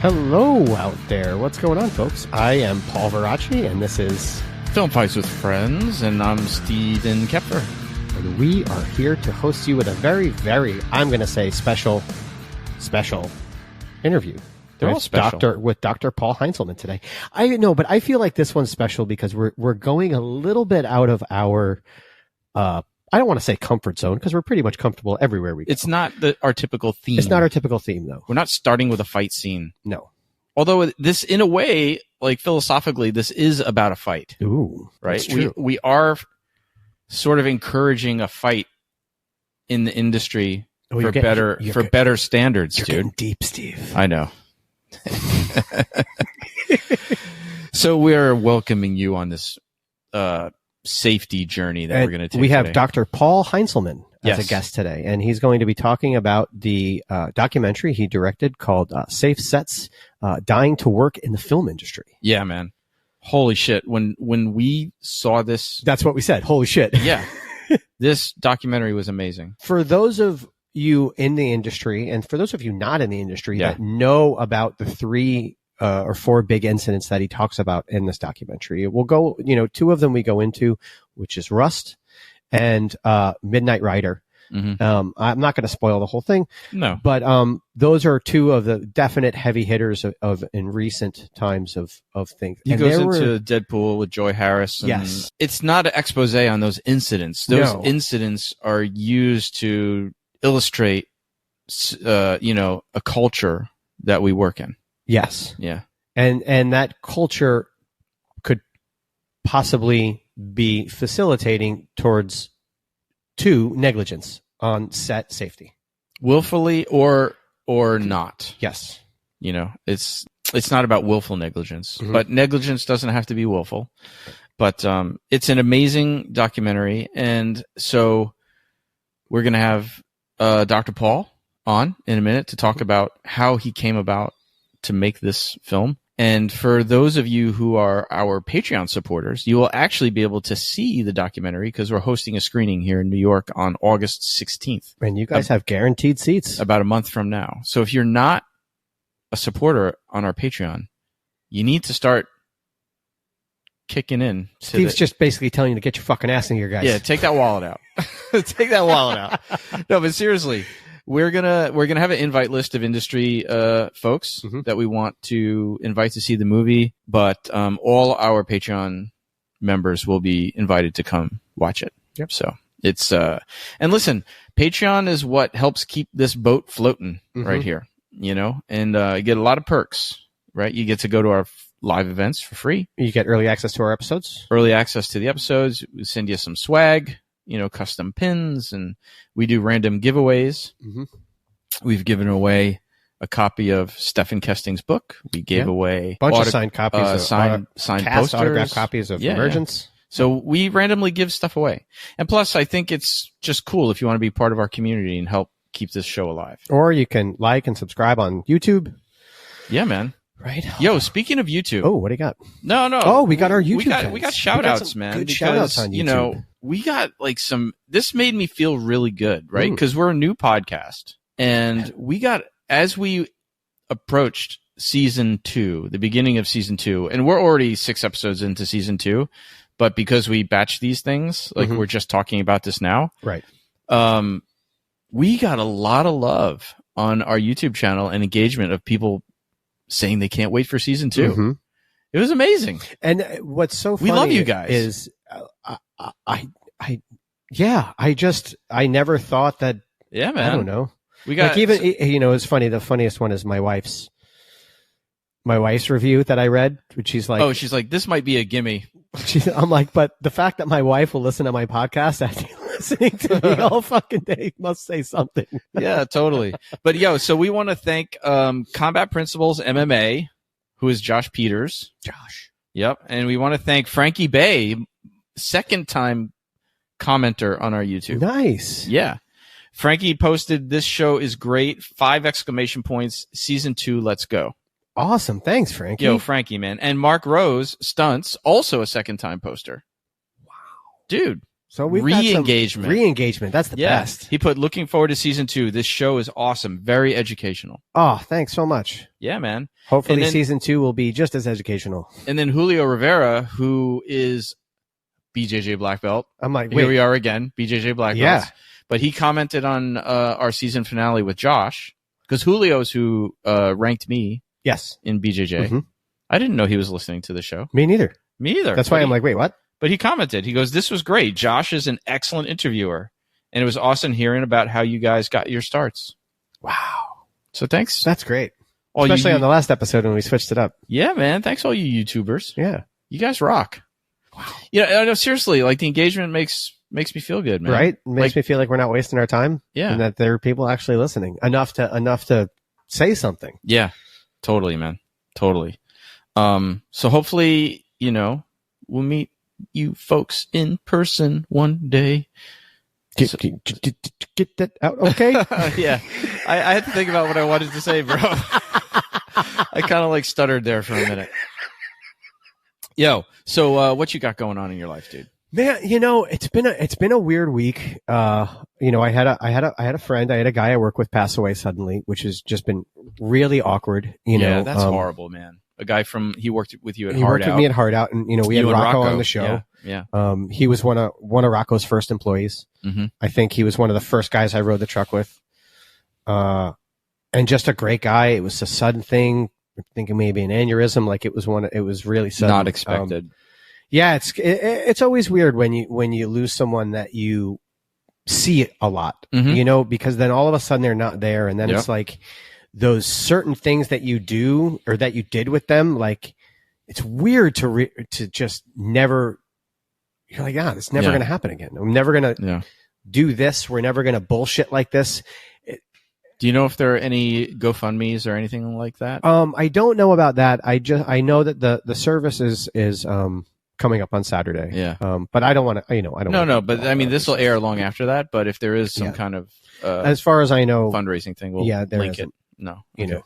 Hello out there. What's going on, folks? I am Paul Veracci, and this is Film Fights with Friends, and I'm Steven Kepler. And we are here to host you with a very, very, I'm going to say, special interview. They're all special. With Dr. Paul Heinzelmann today. I know, but I feel like this one's special because we're going a little bit out of our, I don't want to say comfort zone because we're pretty much comfortable everywhere we go. It's not our typical theme. It's not our typical theme, though. We're not starting with a fight scene. No. Although this, in a way, like philosophically, this is about a fight. Ooh, right? That's true. We are sort of encouraging a fight in the industry for better standards, you're dude. Getting deep, Steve. I know. So we're welcoming you on this safety journey that we're going to take. We have today. Dr. Paul Heinzelmann as Yes. a guest today, and he's going to be talking about the documentary he directed called Safe Sets, Dying to Work in the Film Industry. Yeah, man. Holy shit. When we saw this, That's what we said. Holy shit. yeah, this documentary was amazing. For those of you in the industry, and for those of you not in the industry Yeah. that know about the 3 or 4 big incidents that he talks about in this documentary, we'll go, 2 of them we go into, which is Rust and Midnight Rider. Mm-hmm. I'm not going to spoil the whole thing. No. But those are 2 of the definite heavy hitters of in recent times of things. He And goes there into Deadpool with Joy Harris. And Yes. It's not an expose on those incidents. Those No. incidents are used to illustrate, a culture that we work in. Yes. Yeah. And that culture could possibly be facilitating towards negligence on set safety. Willfully or not. Yes. It's not about willful negligence, Mhm. but negligence doesn't have to be willful. But it's an amazing documentary. And so we're going to have Dr. Paul on in a minute to talk about how he came about to make this film. And for those of you who are our Patreon supporters, you will actually be able to see the documentary because we're hosting a screening here in New York on August 16th. And you guys have guaranteed seats. About a month from now. So if you're not a supporter on our Patreon, you need to start kicking in. Steve's just basically telling you to get your fucking ass in here, guys. Yeah, take that wallet out. Take that wallet out. No, but seriously, we're gonna have an invite list of industry folks Mhm. that we want to invite to see the movie, but all our Patreon members will be invited to come watch it. Yep. So it's and listen, Patreon is what helps keep this boat floating right here, and you get a lot of perks, right? You get to go to our live events for free. You get early access to our episodes. Early access to the episodes. We send you some swag, custom pins, and we do random giveaways. Mm-hmm. We've given away a copy of Stephen Kesting's book. We gave away A bunch of signed copies of signed cast posters, autographed copies of Emergence. So we randomly give stuff away. And plus, I think it's just cool if you want to be part of our community and help keep this show alive. Or you can like and subscribe on YouTube. Yeah, man. Right. Yo, speaking of YouTube. Oh, what do you got? No. Oh, we got our YouTube fans. We got shout outs, some man. good because, shout outs on YouTube. we got this made me feel really good, right? Because we're a new podcast. And as we approached season 2, the beginning of season 2, and we're already 6 episodes into season 2, but because we batch these things, we're just talking about this now. Right. We got a lot of love on our YouTube channel and engagement of people saying they can't wait for season 2. Mm-hmm. It was amazing. And what's so funny we love you guys is I never thought that. Yeah, man. I don't know. We got it's funny. The funniest one is my wife's review that I read, which she's like, she's like, this might be a gimme. I'm like, but the fact that my wife will listen to my podcast after listening to me all fucking day must say something. Yeah, totally. But so we want to thank Combat Principles MMA, who is Josh Peters. Josh. Yep. And we want to thank Frankie Bay, second time commenter on our YouTube. Nice. Yeah. Frankie posted, this show is great. 5 exclamation points. Season 2, let's go. Awesome. Thanks, Frankie. Yo, Frankie, man. And Mark Rose, Stunts, also a second time poster. Wow. Dude, So we've got some re-engagement. Re-engagement. That's the best. He put, looking forward to season 2. This show is awesome. Very educational. Oh, thanks so much. Yeah, man. Hopefully season 2 will be just as educational. And then Julio Rivera, who is BJJ black belt. I'm like, here we are again, BJJ black belts. Yeah. But he commented on our season finale with Josh, because Julio's who ranked me in BJJ. Mm-hmm. I didn't know he was listening to the show. Me neither. Me either. That's why I'm like, wait, what? But he commented. He goes, "This was great. Josh is an excellent interviewer. And it was awesome hearing about how you guys got your starts." Wow. So thanks. That's great. Especially on the last episode when we switched it up. Yeah, man. Thanks all you YouTubers. Yeah. You guys rock. Wow. I know, seriously, like the engagement makes me feel good, man. Right? It makes me feel like we're not wasting our time. Yeah. And that there are people actually listening. Enough to say something. Yeah. Totally, man. Totally. So hopefully, we'll meet you folks in person one day. Get that out, okay? Yeah. I had to think about what I wanted to say, bro. I kind of like stuttered there for a minute. Yo, so what you got going on in your life, dude? Man, it's been a weird week. I had a friend, I had a guy I work with pass away suddenly, which has just been really awkward. Yeah, that's horrible, man. A guy he worked with you at Hard Out. He worked with me at Hard Out, and we had Rocco on the show. Yeah. He was one of Rocco's first employees. Mm-hmm. I think he was one of the first guys I rode the truck with. And just a great guy. It was a sudden thing. I'm thinking maybe an aneurysm. Like it was really sudden. Not expected. Yeah, it's always weird when you lose someone that you see it a lot, because then all of a sudden they're not there, and then it's like those certain things that you do or that you did with them, like it's weird to just never. You're like, it's never going to happen again. I'm never going to do this. We're never going to bullshit like this. Do you know if there are any GoFundMes or anything like that? I don't know about that. I know that the service is coming up on Saturday. Yeah. But I don't want to, I don't. No. But I mean, this will air long after that. But if there is some kind of, as far as I know, fundraising thing, we'll link it. No. Okay.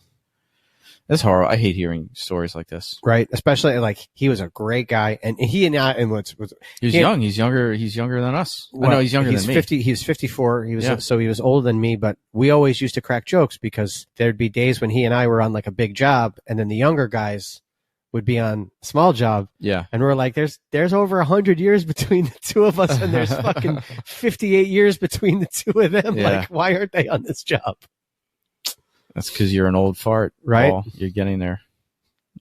That's horrible. I hate hearing stories like this. Right. Especially like he was a great guy, and he and I, and he's young. He's younger than us. Well, no, he's younger than me. He was 54. So he was older than me, but we always used to crack jokes because there'd be days when he and I were on like a big job, and then the younger guys would be on a small job. Yeah. And we're like, there's over 100 years between the two of us, and there's fucking 58 years between the two of them. Yeah. Like, why aren't they on this job? That's because you're an old fart, right? Paul. You're getting there.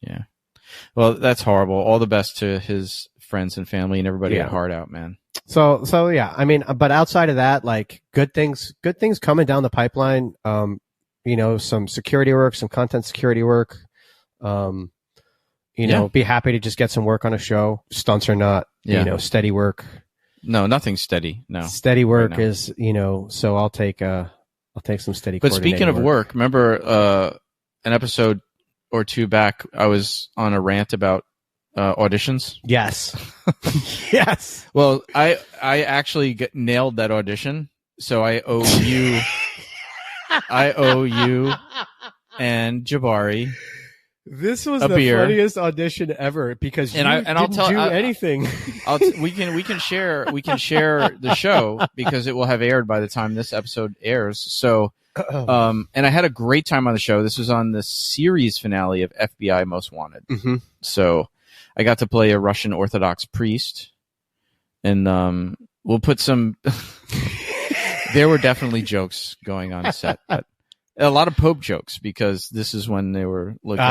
Yeah. Well, that's horrible. All the best to his friends and family and everybody at Hard Out, man. So yeah. I mean, but outside of that, like good things coming down the pipeline. Some security work, some content security work. Be happy to just get some work on a show. Stunts or not, steady work. No, nothing's steady. No. Steady work is, so I'll take some steady. But speaking of work, remember an episode or two back, I was on a rant about auditions. Yes. Yes. Well, I actually nailed that audition, so I owe you, and Jabari. This was the funniest audition ever because I'll tell you anything. We can share the show because it will have aired by the time this episode airs. So, and I had a great time on the show. This was on the series finale of FBI Most Wanted. Mm-hmm. So, I got to play a Russian Orthodox priest, and we'll put some. There were definitely jokes going on set, but. A lot of Pope jokes because this is when they were looking.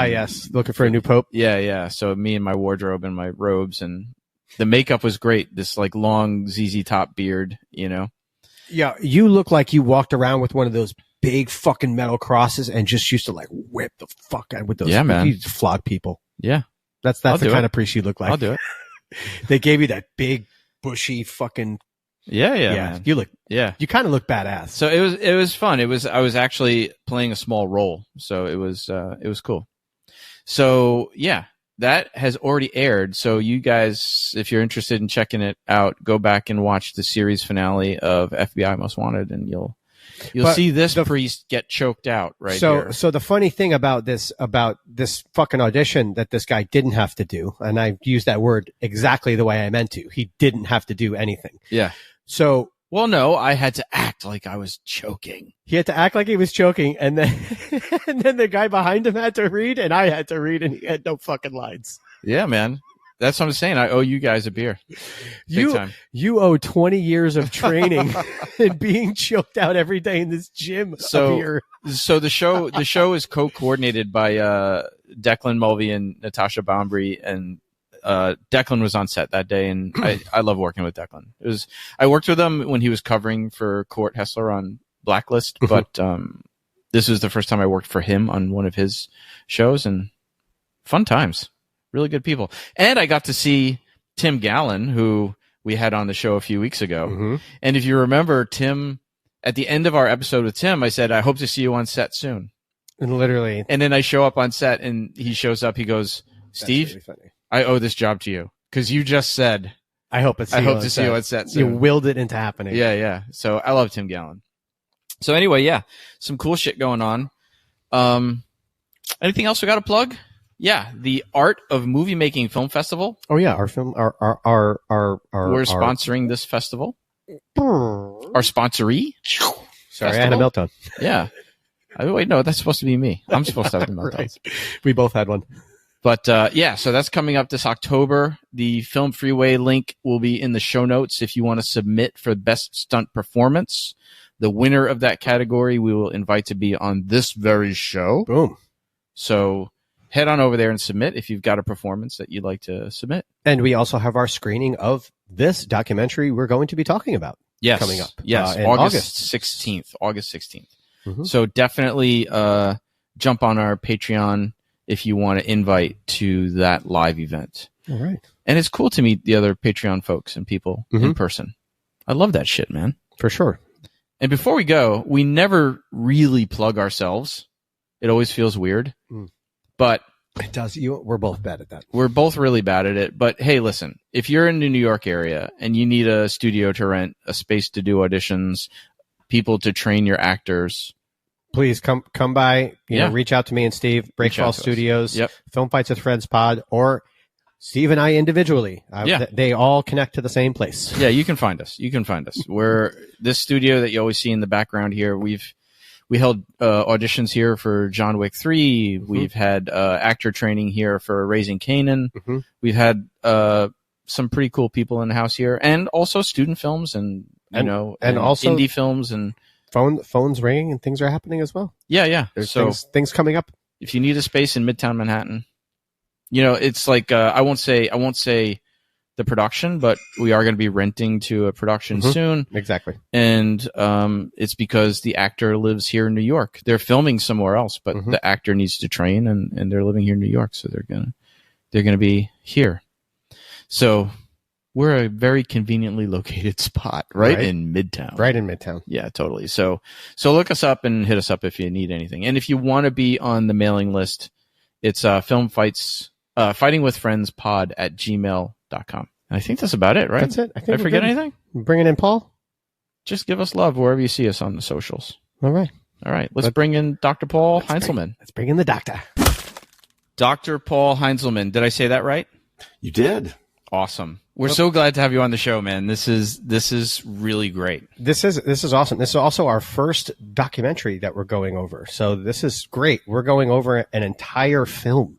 Looking for a new Pope. Yeah. So me and my wardrobe and my robes and the makeup was great. This like long ZZ Top beard, Yeah, you look like you walked around with one of those big fucking metal crosses and just used to like whip the fuck out with those. Yeah, man. You just flog people. Yeah, that's the kind of priest you look like. I'll do it. They gave you that big bushy fucking. Yeah, man. You kind of look badass. So it was fun. I was actually playing a small role, so it was cool. So yeah, that has already aired. So you guys, if you're interested in checking it out, go back and watch the series finale of FBI Most Wanted, and you'll see this priest get choked out here. So the funny thing about this fucking audition that this guy didn't have to do, and I use that word exactly the way I meant to. He didn't have to do anything. Yeah. So, well, no, I had to act like I was choking. He had to act like he was choking, and then and then the guy behind him had to read, and I had to read, and he had no fucking lines. Yeah, man. That's what I'm saying. I owe you guys a beer. Big time. You owe 20 years of training and being choked out every day in this gym. So the show is co-coordinated by Declan Mulvey and Natasha Bombry, and Declan was on set that day, and I love working with Declan. I worked with him when he was covering for Court Hessler on Blacklist, but this was the first time I worked for him on one of his shows, and fun times. Really good people. And I got to see Tim Gallen, who we had on the show a few weeks ago. And if you remember, Tim, at the end of our episode with Tim, I said, I hope to see you on set soon. And literally. And then I show up on set, and he shows up. He goes, Steve, really I owe this job to you, because you just said, I hope to see you on set soon. You willed it into happening. Yeah. So I love Tim Gallen. So anyway, yeah, some cool shit going on. Anything else we got to plug? Yeah, the Art of Movie Making Film Festival. Oh yeah, our we're sponsoring this festival. Our sponsoree. Sorry, festival? I had a meltdown. Yeah. Wait, no, that's supposed to be me. I'm supposed to have the meltdowns. Right. We both had one. But yeah, so that's coming up this October. The Film Freeway link will be in the show notes if you want to submit for best stunt performance. The winner of that category we will invite to be on this very show. Boom. So head on over there and submit if you've got a performance that you'd like to submit. And we also have our screening of this documentary we're going to be talking about coming up. Yes, August 16th. So definitely jump on our Patreon if you want to invite to that live event. All right. And it's cool to meet the other Patreon folks and people in person. I love that shit, man. For sure. And before we go, we never really plug ourselves. It always feels weird. But it does. We're both bad at that. We're both really bad at it. But hey, listen, if you're in the New York area and you need a studio to rent, a space to do auditions, people to train your actors, please come by. You know, reach out to me and Steve. Breakfall Studios, Film Fights with Friends Pod, or Steve and I individually. They all connect to the same place. Yeah, you can find us. We're this studio that you always see in the background here. We held auditions here for John Wick 3. We've had actor training here for Raising Kanan. We've had some pretty cool people in the house here, and also student films and also indie films, and phones ringing and things are happening as well. Yeah. There's things coming up. If you need a space in Midtown Manhattan, it's like I won't say the production, but we are going to be renting to a production soon. Exactly. And it's because the actor lives here in New York. They're filming somewhere else, but the actor needs to train, and they're living here in New York, so they're gonna be here. So we're a very conveniently located spot right in Midtown. Right in Midtown. Yeah, totally. So look us up and hit us up if you need anything. And if you want to be on the mailing list, it's Film Fights Fighting with Friends Pod at gmail.com. I think that's about it, right? That's it. Did I forget anything? Bringing in Paul? Just give us love wherever you see us on the socials. All right. Let's bring in Dr. Paul Heinzelmann. Let's bring in the doctor. Dr. Paul Heinzelmann. Did I say that right? You did. Awesome. We're so glad to have you on the show, man. This is really great. This is awesome. This is also our first documentary that we're going over. So this is great. We're going over an entire film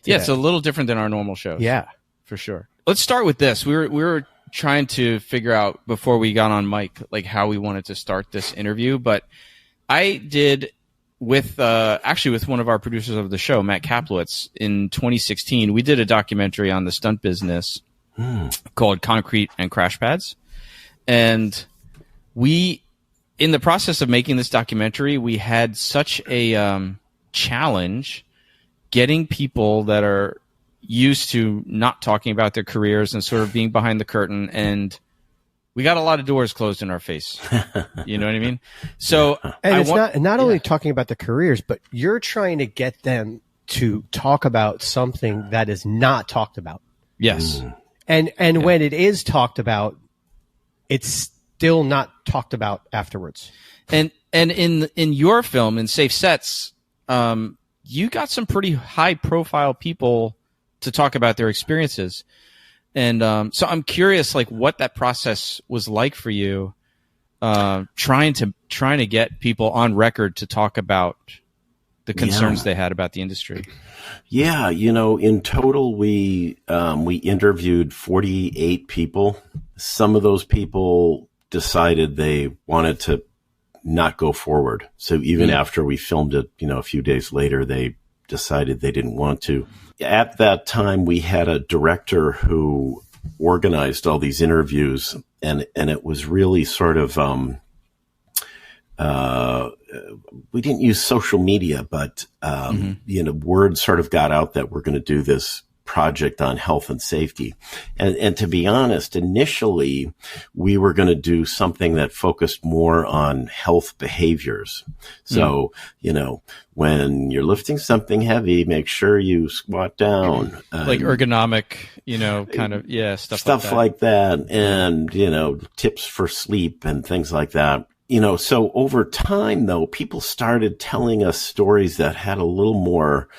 today. Yeah, it's a little different than our normal shows. Yeah, for sure. Let's start with this. We were trying to figure out before we got on mic like how we wanted to start this interview, but I did with one of our producers of the show, Matt Kaplowitz, in 2016. We did a documentary on the stunt business called Concrete and Crash Pads. And we, in the process of making this documentary, we had such a challenge getting people that are used to not talking about their careers and sort of being behind the curtain, and we got a lot of doors closed in our face. You know what I mean? So, and it's not only talking about the careers, but you're trying to get them to talk about something that is not talked about. Yes. And when it is talked about, it's still not talked about afterwards. And in your film, in Safe Sets, you got some pretty high profile people to talk about their experiences. And so I'm curious, like, what that process was like for you, trying to get people on record to talk about the concerns they had about the industry. Yeah, in total, we interviewed 48 people. Some of those people decided they wanted to not go forward. So even after we filmed it, a few days later, they decided they didn't want to. At that time, we had a director who organized all these interviews, and it was really sort of, we didn't use social media, but, word sort of got out that we're going to do this project on health and safety. And to be honest, initially we were going to do something that focused more on health behaviors. So, when you're lifting something heavy, make sure you squat down. Like ergonomic, stuff like that. And, tips for sleep and things like that. So over time, though, people started telling us stories that had a little more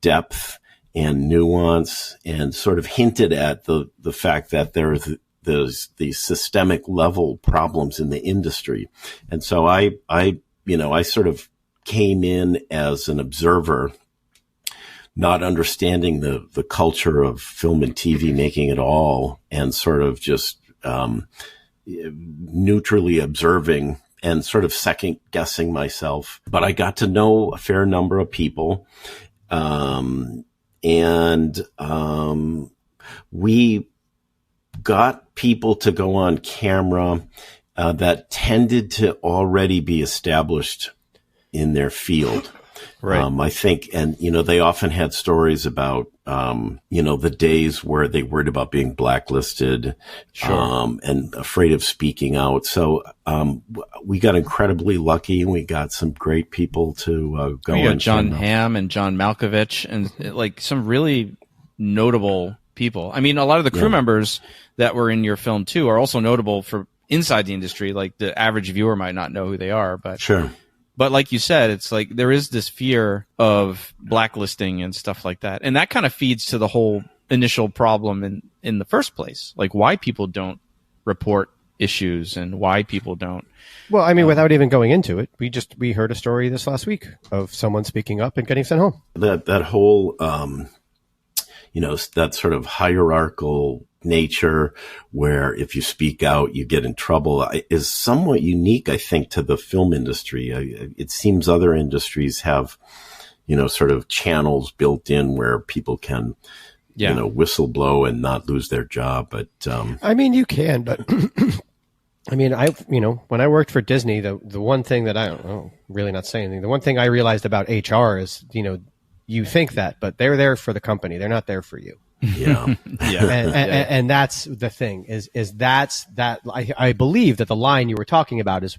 depth and nuance, and sort of hinted at the fact that there's these systemic level problems in the industry. And so I sort of came in as an observer, not understanding the culture of film and TV making at all, and sort of just neutrally observing and sort of second guessing myself. But I got to know a fair number of people. We got people to go on camera that tended to already be established in their field. Right. I think, and, they often had stories about, the days where they worried about being blacklisted, and afraid of speaking out. So, we got incredibly lucky, and we got some great people to go on. We got John Hamm and John Malkovich, and like some really notable people. I mean, a lot of the crew members that were in your film too are also notable for inside the industry. Like the average viewer might not know who they are, but sure. But like you said, it's like there is this fear of blacklisting and stuff like that. And that kind of feeds to the whole initial problem in the first place, like why people don't report issues and why people don't. Well, I mean, without even going into it, we heard a story this last week of someone speaking up and getting sent home. That whole, that sort of hierarchical nature where if you speak out, you get in trouble is somewhat unique, I think, to the film industry. It seems other industries have, sort of channels built in where people can, whistle blow and not lose their job. But, I mean, you can, but I mean, when I worked for Disney, the one thing that really not saying anything. The one thing I realized about HR is, you think that, but they're there for the company. They're not there for you. Yeah. And that's the thing is that I believe that the line you were talking about is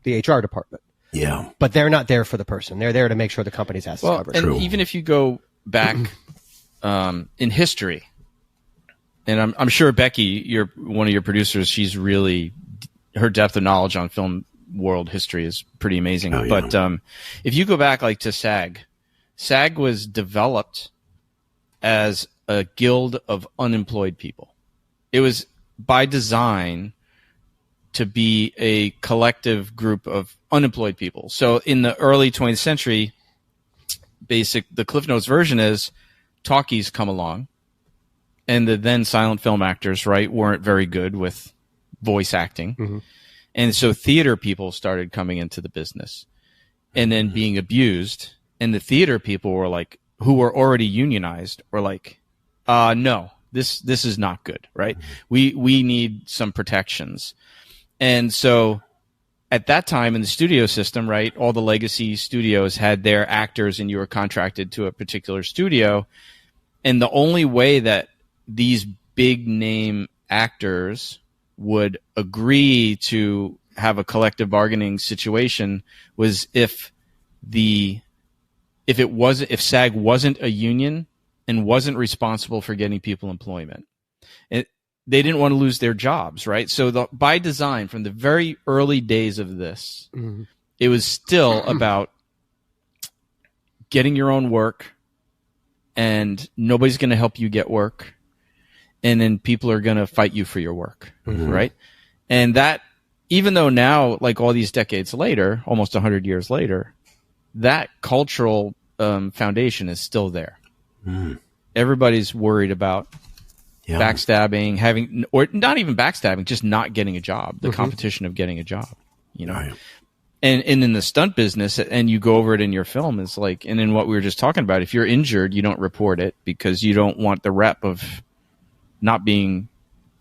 the HR department. Yeah. But they're not there for the person. They're there to make sure the company's assets covered. And even if you go back in history, and I'm sure Becky, one of your producers, she's really, her depth of knowledge on film world history is pretty amazing. Oh, yeah. But if you go back like to SAG was developed as a guild of unemployed people. It was by design to be a collective group of unemployed people. So in the early 20th century, the Cliff Notes version is talkies come along, and the then silent film actors, right, weren't very good with voice acting. Mm-hmm. And so theater people started coming into the business and then being abused. And the theater people were like, who were already unionized, were like, no, this is not good, right? Mm-hmm. We need some protections. And so at that time in the studio system, right, all the legacy studios had their actors and you were contracted to a particular studio. And the only way that these big name actors would agree to have a collective bargaining situation was if SAG wasn't a union and wasn't responsible for getting people employment. They didn't want to lose their jobs, right? So by design, from the very early days of this, mm-hmm. it was still about getting your own work, and nobody's going to help you get work. and then people are going to fight you for your work, right? And that, even though now, like all these decades later, almost 100 years later, that cultural foundation is still there. Everybody's worried about backstabbing, or not even backstabbing, just not getting a job, the competition of getting a job, you know? Right. And in the stunt business, and you go over it in your film, it's like, and in what we were just talking about, if you're injured, you don't report it because you don't want the rep of not being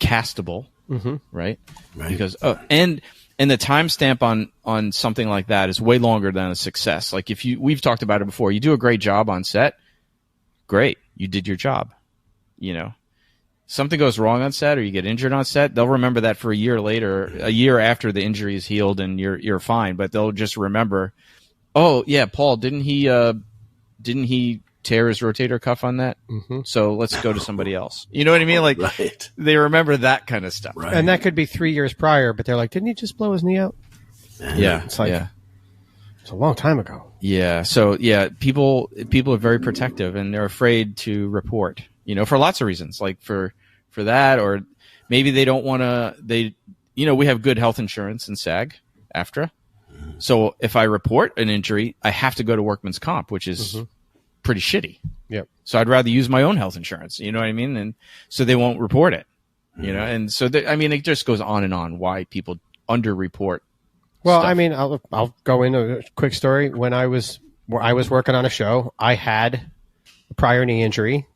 castable, right? Because and the timestamp on something like that is way longer than a success. Like we've talked about it before. You do a great job on set, great, you did your job. You know, something goes wrong on set, or you get injured on set, they'll remember that for a year later, a year after the injury is healed, and you're fine. But they'll just remember, oh yeah, Paul, didn't he tear his rotator cuff on that? So let's go to somebody else. You know what I mean? Like they remember that kind of stuff. Right. And that could be 3 years prior, but they're like, didn't he just blow his knee out? Yeah. It's like, it's a long time ago. Yeah. So yeah, people are very protective, and they're afraid to report, you know, for lots of reasons, like for that, or maybe they don't want to, we have good health insurance in SAG, AFTRA. So if I report an injury, I have to go to workman's comp, which is pretty shitty. Yep. So I'd rather use my own health insurance. You know what I mean? And so they won't report it. You know, and so it just goes on and on why people underreport. Well, stuff. I mean, I'll go into a quick story. When I was working on a show, I had a prior knee injury.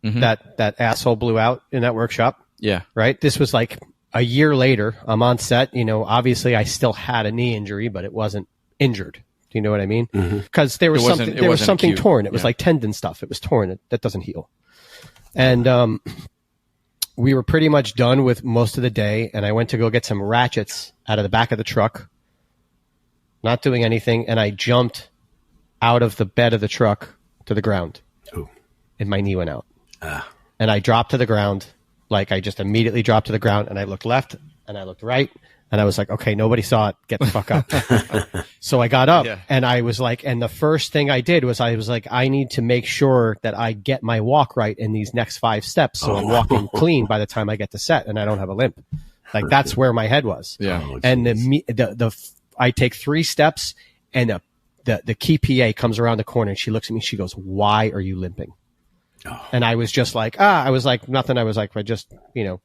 That asshole blew out in that workshop. Yeah. Right. This was like a year later. I'm on set. You know, obviously I still had a knee injury, but it wasn't injured. Do you know what I mean? Because there was something acute. Torn. It was like tendon stuff. It was torn. That doesn't heal. And we were pretty much done with most of the day. And I went to go get some ratchets out of the back of the truck, not doing anything. And I jumped out of the bed of the truck to the ground. Ooh. And my knee went out. And I dropped to the ground. Like I just immediately dropped to the ground, and I looked left and I looked right, and I was like, okay, nobody saw it. Get the fuck up. So I got up and I was like, and the first thing I did was I was like, I need to make sure that I get my walk right in these next 5 steps. So I'm walking clean by the time I get to set and I don't have a limp. Like that's where my head was. Yeah. And I take 3 steps, and the key PA comes around the corner, and she looks at me. She goes, "Why are you limping?" Oh. And I was just like, I was like, nothing. I was like, I just, blah,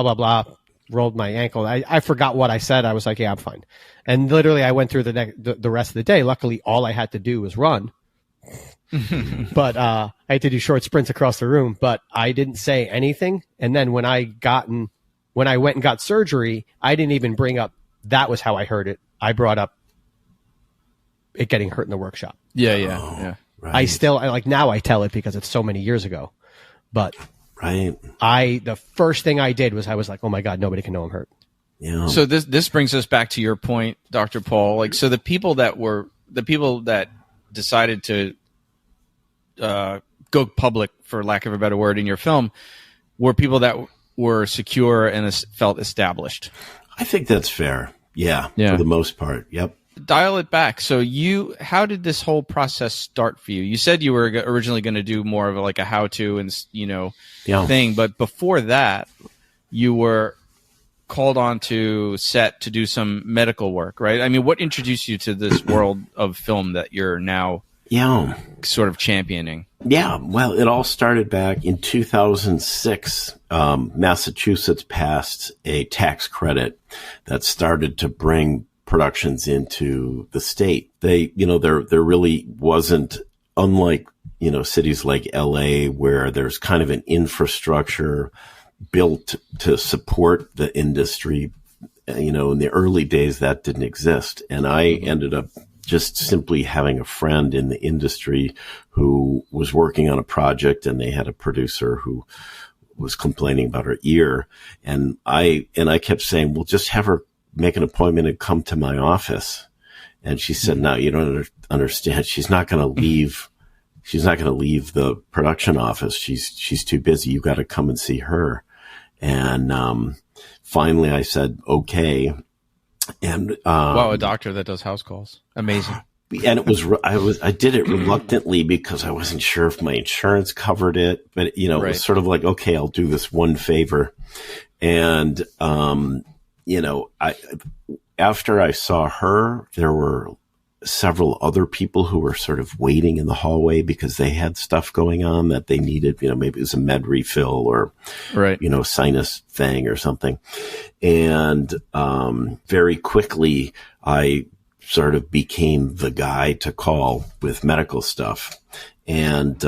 blah, blah, rolled my ankle. I forgot what I said. I was like, yeah, I'm fine. And literally I went through the rest of the day. Luckily, all I had to do was run. But I had to do short sprints across the room, but I didn't say anything. And then when I went and got surgery, I didn't even bring up, that was how I heard it. I brought up it getting hurt in the workshop. Yeah. Right. Now I tell it because it's so many years ago, but the first thing I did was I was like, oh my God, nobody can know I'm hurt. Yeah. So this brings us back to your point, Dr. Paul. Like, so the people that decided to go public, for lack of a better word, in your film were people that were secure and felt established. I think that's fair. Yeah. For the most part. Yep. Dial it back. So how did this whole process start for you? You said you were originally going to do more of a how-to and thing, but before that, you were called on to set to do some medical work, right? I mean, what introduced you to this world of film that you're now sort of championing? Yeah, well, it all started back in 2006. Massachusetts passed a tax credit that started to bring productions into the state. There really wasn't, unlike, cities like LA, where there's kind of an infrastructure built to support the industry. In the early days that didn't exist. And I ended up just simply having a friend in the industry who was working on a project, and they had a producer who was complaining about her ear. And I kept saying, well, just have her make an appointment and come to my office. And she said, no, you don't understand. She's not going to leave. She's not going to leave the production office. She's too busy. You got to come and see her. And, finally I said, okay. And, wow, a doctor that does house calls. Amazing. And I did it reluctantly because I wasn't sure if my insurance covered it, but it was sort of like, okay, I'll do this one favor. And, after I saw her, there were several other people who were sort of waiting in the hallway because they had stuff going on that they needed, maybe it was a med refill or, sinus thing or something. And, very quickly I sort of became the guy to call with medical stuff. And,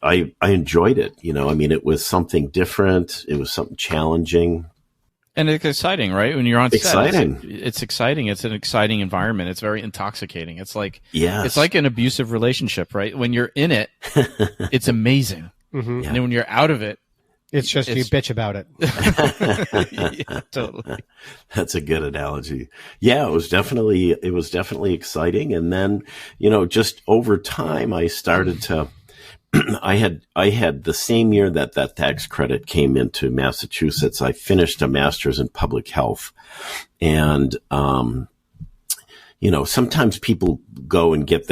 I enjoyed it. It was something different. It was something challenging. And it's exciting, right? When you're on set, it's exciting. It's an exciting environment. It's very intoxicating. It's like, yes. It's like an abusive relationship, right? When you're in it, it's amazing. Mm-hmm. And then when you're out of it, it's just you bitch about it. Yeah, totally. That's a good analogy. Yeah, it was definitely exciting. And then, just over time, I started to, I had the same year that tax credit came into Massachusetts, I finished a master's in public health. And, sometimes people go and get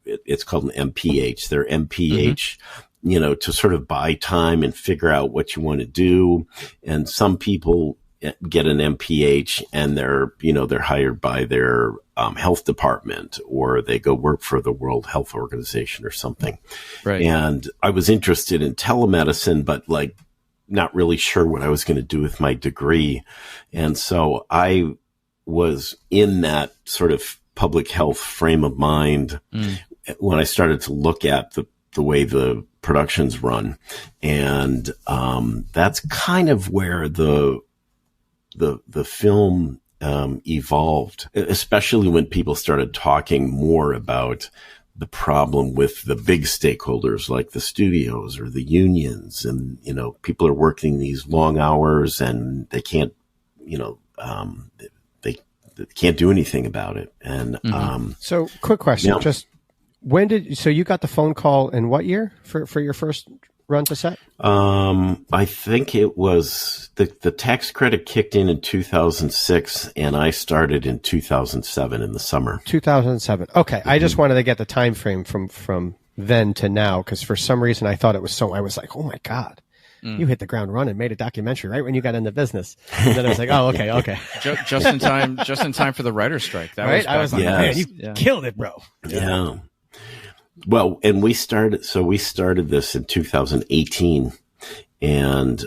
it's called an MPH, their MPH, to sort of buy time and figure out what you want to do. And some people get an MPH and they're hired by their health department, or they go work for the World Health Organization or something. Right. And I was interested in telemedicine, but not really sure what I was going to do with my degree. And so I was in that sort of public health frame of mind when I started to look at the way the productions run. And that's kind of where the film evolved, especially when people started talking more about the problem with the big stakeholders like the studios or the unions. And, people are working these long hours and they can't, they can't do anything about it. And, so quick question, just so you got the phone call in what year for your first run to set? I think it was the tax credit kicked in 2006, and I started in 2007 in the summer. 2007. Okay, I just wanted to get the time frame from then to now, because for some reason I thought it was I was like, oh my God, you hit the ground running, made a documentary right when you got into business. And then I was like, oh, okay. Just in time for the writer's strike. That right? I was like, man, you killed it, bro. Yeah. Well, and we started this in 2018, and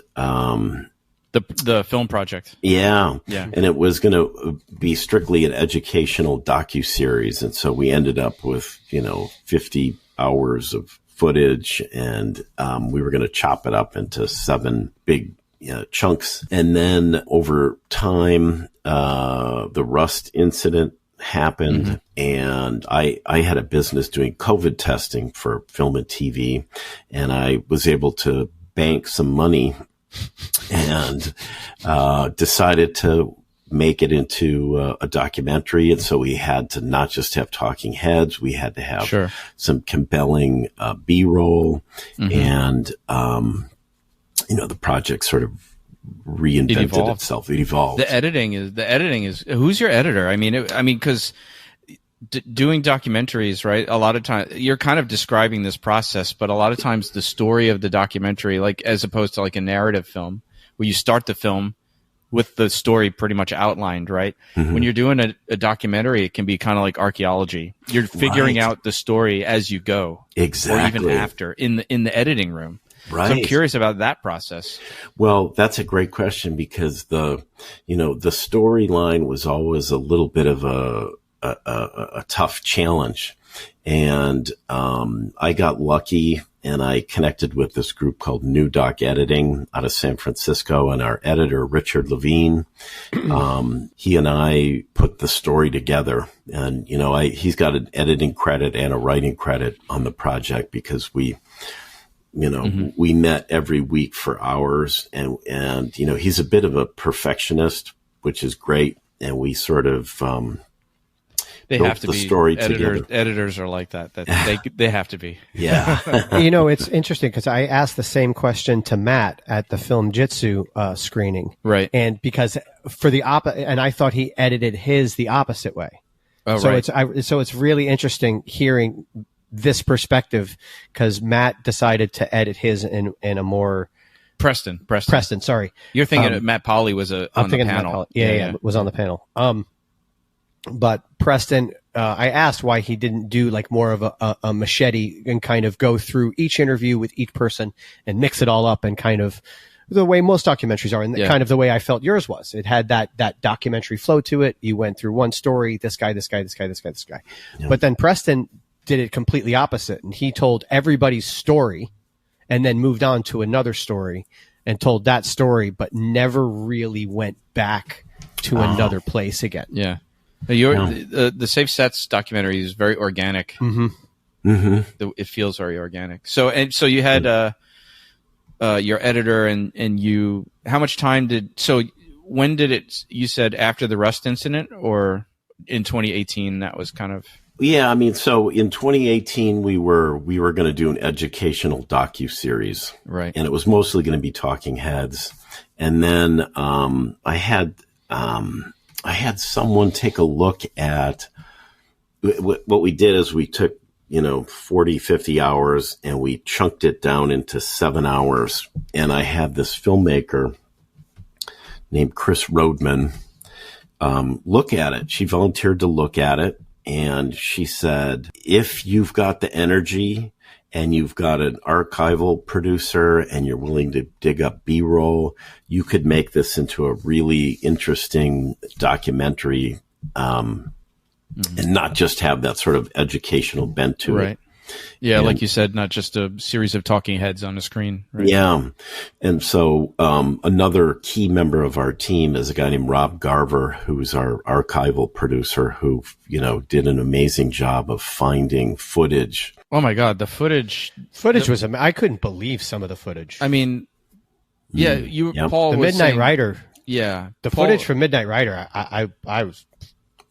the film project. Yeah. And it was going to be strictly an educational docuseries, and so we ended up with 50 hours of footage, and we were going to chop it up into 7 big chunks. And then over time, the Rust incident happened, and I had a business doing COVID testing for film and TV, and I was able to bank some money and decided to make it into a documentary. And so we had to not just have talking heads, we had to have some compelling B-roll, and the project sort of reinvented itself. It evolved. The editing is who's your editor? I mean, because doing documentaries, right? A lot of times you're kind of describing this process, but a lot of times the story of the documentary, like as opposed to like a narrative film where you start the film with the story pretty much outlined, right? When you're doing a documentary, it can be kind of like archaeology. You're figuring out the story as you go, exactly, or even after in the editing room. Right. So I'm curious about that process. Well, that's a great question, because the storyline was always a little bit of a tough challenge. And, I got lucky and I connected with this group called New Doc Editing out of San Francisco, and our editor, Richard Levine, he and I put the story together, and, he's got an editing credit and a writing credit on the project, because we met every week for hours, and he's a bit of a perfectionist, which is great. And we sort of, they have to the be story together. Editors are like that. They have to be. Yeah. It's interesting because I asked the same question to Matt at the Film Jitsu screening. Right. And because and I thought he edited his the opposite way. Oh, so right. so it's really interesting hearing this perspective, because Matt decided to edit his in a more Preston. Sorry, You're thinking Matt Polly was on the panel. Yeah, was on the panel. But Preston, I asked why he didn't do like more of a machete and kind of go through each interview with each person and mix it all up, and kind of the way most documentaries are, and kind of the way I felt yours was. It had that documentary flow to it. You went through one story, this guy. Yeah. But then Preston did it completely opposite, and he told everybody's story and then moved on to another story and told that story, but never really went back to another place again. Yeah. The Safe Sets documentary is very organic. It feels very organic. So you had your editor and you. How much time when did it? You said after the Rust incident, or in 2018? That was kind of. Yeah, I mean, so in 2018 we were going to do an educational docuseries, right? And it was mostly going to be talking heads, and then I had someone take a look at what we did. Is we took 40, 50 hours and we chunked it down into 7 hours, and I had this filmmaker named Chris Rodman look at it. She volunteered to look at it. And she said, if you've got the energy and you've got an archival producer and you're willing to dig up B-roll, you could make this into a really interesting documentary, and not just have that sort of educational bent to it. Yeah, and, like you said, not just a series of talking heads on a screen. Right? Yeah. And so another key member of our team is a guy named Rob Garver, who's our archival producer, who, did an amazing job of finding footage. Oh, my God. The footage was I couldn't believe some of the footage. I mean, yeah, Paul the was Midnight saying, Rider. Yeah. Footage from Midnight Rider, I was...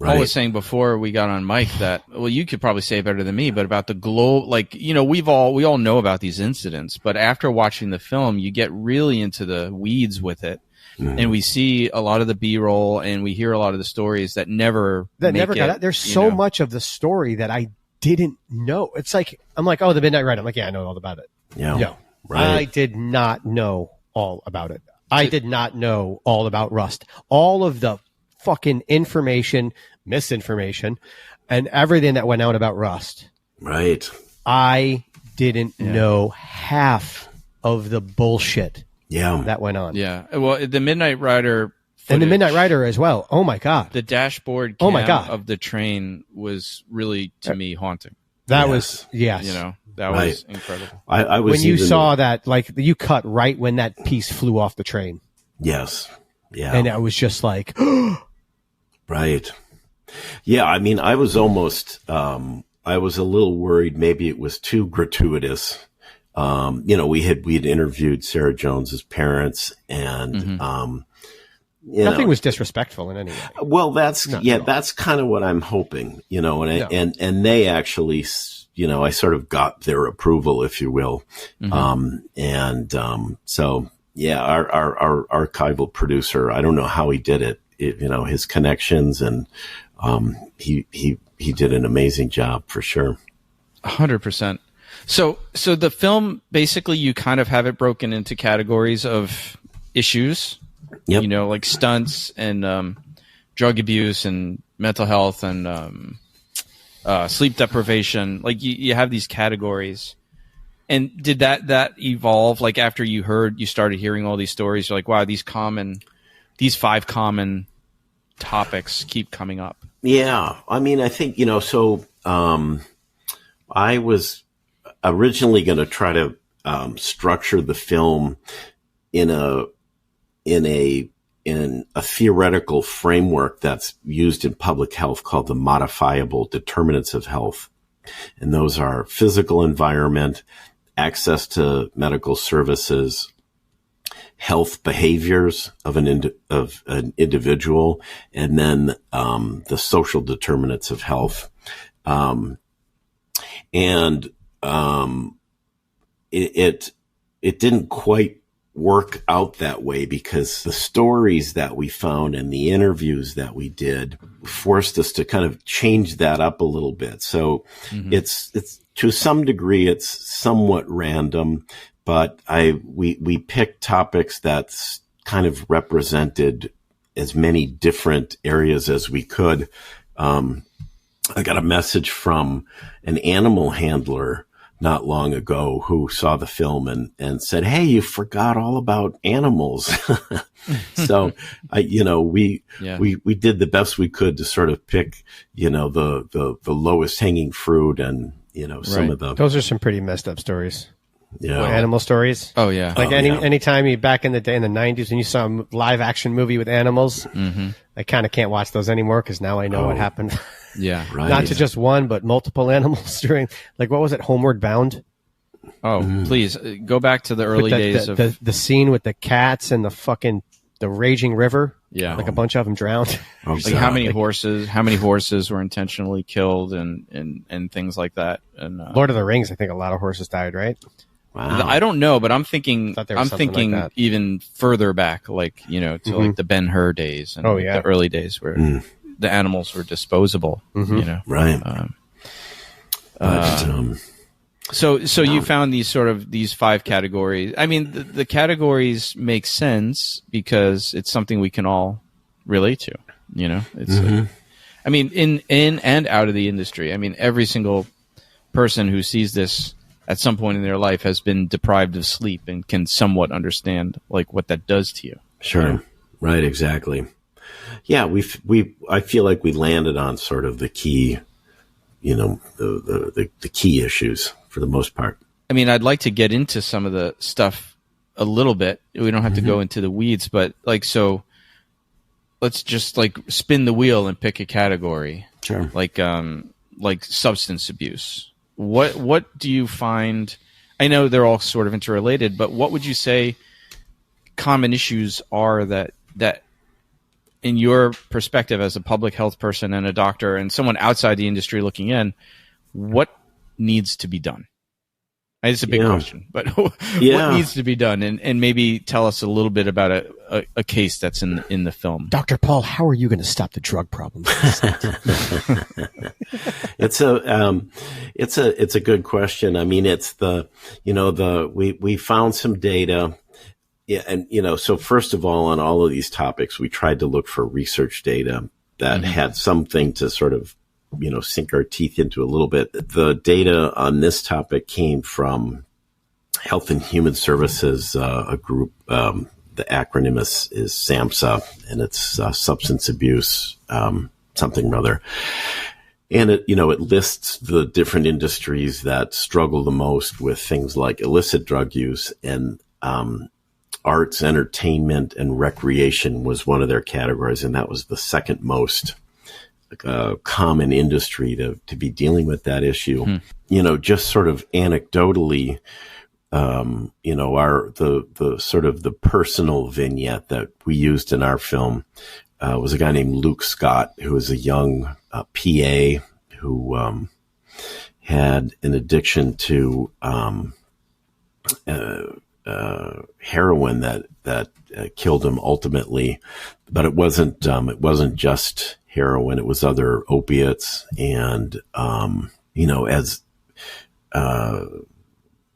Right. Paul was saying before we got on mic that, well, you could probably say it better than me, but about the we all know about these incidents, but after watching the film, you get really into the weeds with it. And we see a lot of the B-roll and we hear a lot of the stories that never got out. There's so much of the story that I didn't know. It's like, I'm like, oh, the Midnight Rider. I'm like, yeah, I know all about it. Yeah. No, right. I did not know all about it. I did not know all about Rust. All of the fucking information, misinformation, and everything that went out about Rust. Right. I didn't know half of the bullshit that went on. Yeah. Well, the Midnight Rider footage, and the Midnight Rider as well. Oh my God. The dashboard cam of the train was really, to me, haunting. That was, that was incredible. I was when you saw that, like, you cut right when that piece flew off the train. Yes. Yeah. And I was just like, right. Yeah. I mean, I was almost, I was a little worried. Maybe it was too gratuitous. We had interviewed Sarah Jones's parents, and, nothing was disrespectful in any way. Well, that's kind of what I'm hoping, and they actually, I sort of got their approval, if you will. So yeah, our archival producer, I don't know how he did it, his connections, and, he did an amazing job for sure. 100%. So the film, basically you kind of have it broken into categories of issues, like stunts and, drug abuse and mental health and, sleep deprivation. Like you have these categories. And did that evolve? Like after you started hearing all these stories, you're like, wow, these 5 common topics keep coming up. Yeah. I mean, I think, I was originally going to try to structure the film in a theoretical framework that's used in public health called the modifiable determinants of health. And those are physical environment, access to medical services, health behaviors of an individual, and then the social determinants of health. It didn't quite work out that way because the stories that we found and the interviews that we did forced us to kind of change that up a little bit. So it's to some degree, it's somewhat random, but we picked topics that's kind of represented as many different areas as we could. I got a message from an animal handler not long ago who saw the film and said, "Hey, you forgot all about animals." So we did the best we could to sort of pick, the lowest hanging fruit and, some of the, those are some pretty messed up stories. Yeah. Animal stories. Oh yeah. Like anytime you back in the day in the 90s when you saw a live action movie with animals, I kind of can't watch those anymore because now I know what happened. Yeah. Right. Not to just one, but multiple animals during, like, what was it? Homeward Bound? Oh, please go back to the early days of the scene with the cats and the raging river. Yeah. Like a bunch of them drowned. Like how many horses were intentionally killed and things like that. And Lord of the Rings, I think a lot of horses died, right? Wow. I don't know, but I'm thinking like even further back, like, to like the Ben-Hur days and the early days where the animals were disposable, Right. So you found these 5 categories. I mean, the categories make sense because it's something we can all relate to, it's I mean, in and out of the industry. I mean, every single person who sees this at some point in their life has been deprived of sleep and can somewhat understand like what that does to you. Sure. Right. Exactly. Yeah. I feel like we landed on sort of the key, the key issues for the most part. I mean, I'd like to get into some of the stuff a little bit. We don't have to go into the weeds, but so let's just like spin the wheel and pick a category. Sure. Like substance abuse. What do you find? I know they're all sort of interrelated, but what would you say common issues are that in your perspective as a public health person and a doctor and someone outside the industry looking in, what needs to be done? It's a big question, but what needs to be done? And maybe tell us a little bit about a case that's in the film. Dr. Paul, how are you going to stop the drug problem? It's a good question. I mean, it's we found some data. Yeah. And, so first of all, on all of these topics, we tried to look for research data that had something to sort of, sink our teeth into a little bit. The data on this topic came from Health and Human Services, a group, the acronym is SAMHSA, and it's substance abuse, something or other. And it lists the different industries that struggle the most with things like illicit drug use, and arts, entertainment, and recreation was one of their categories, and that was the second most common industry to be dealing with that issue. Just sort of anecdotally, the sort of the personal vignette that we used in our film was a guy named Luke Scott, who was a young PA who had an addiction to heroin that killed him ultimately, but it wasn't just heroin. It was other opiates. And, as,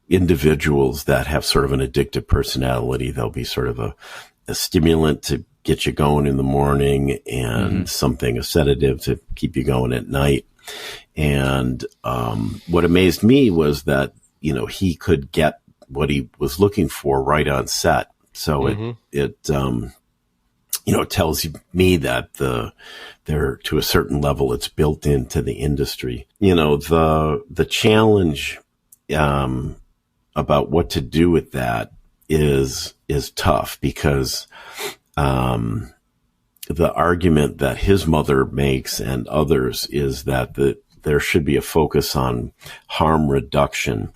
individuals that have sort of an addictive personality, there'll be sort of a stimulant to get you going in the morning and a sedative to keep you going at night. And, what amazed me was that, he could get what he was looking for right on set. So it tells me that there to a certain level, it's built into the industry. The challenge, about what to do with that is tough because, the argument that his mother makes and others is that there should be a focus on harm reduction,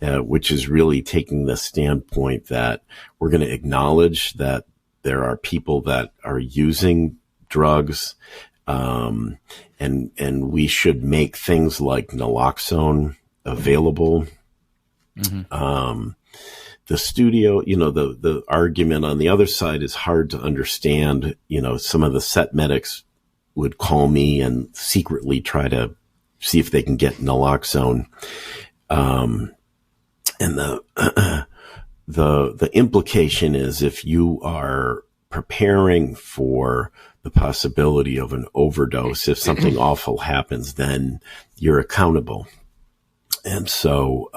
which is really taking the standpoint that we're going to acknowledge that there are people that are using drugs, and we should make things like naloxone available. The studio, the argument on the other side is hard to understand. Some of the set medics would call me and secretly try to see if they can get naloxone. And the implication is if you are preparing for the possibility of an overdose, if something awful happens, then you're accountable. And so,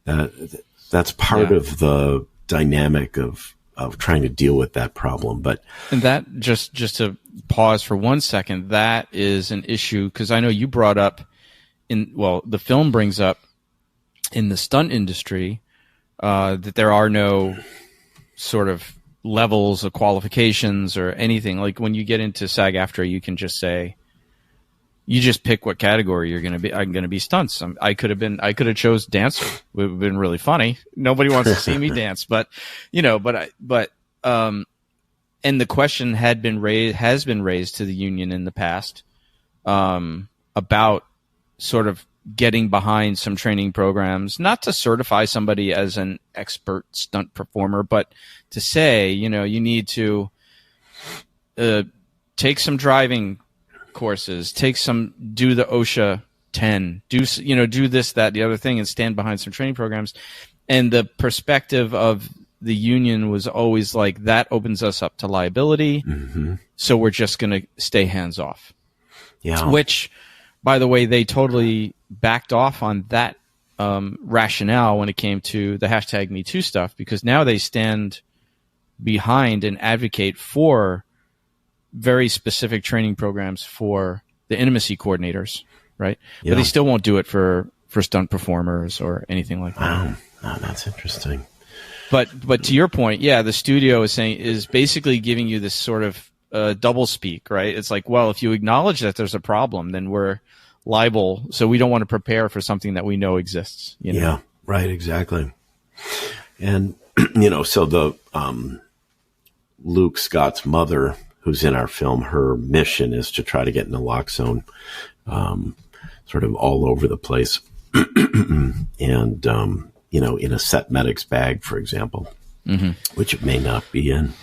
that's part of the dynamic of trying to deal with that problem. And that just to pause for 1 second, that is an issue, because I know you brought up the film brings up in the stunt industry, that there are no sort of levels of qualifications or anything. Like when you get into SAG-AFTRA, you can just say, you just pick what category you're going to be. I'm going to be stunts. I could have chose dancer. It would have been really funny. Nobody wants to see me dance, but and the question has been raised to the union in the past, about sort of getting behind some training programs, not to certify somebody as an expert stunt performer, but to say, you need to take some driving courses, do the OSHA 10, do this, that, the other thing, and stand behind some training programs. And the perspective of the union was always like, that opens us up to liability. Mm-hmm. So we're just going to stay hands off. Yeah. Which, by the way, they totally backed off on that rationale when it came to the hashtag #MeToo stuff, because now they stand behind and advocate for very specific training programs for the intimacy coordinators, right? Yeah. But they still won't do it for stunt performers or anything like that. Wow. Oh, that's interesting. But to your point, yeah, the studio is basically giving you this sort of double speak, right? It's like, well, if you acknowledge that there's a problem, then we're liable. So we don't want to prepare for something that we know exists. Yeah, right. Exactly. And, so the Luke Scott's mother, who's in our film, her mission is to try to get naloxone sort of all over the place. And, in a set medic's bag, for example, mm-hmm. which it may not be in.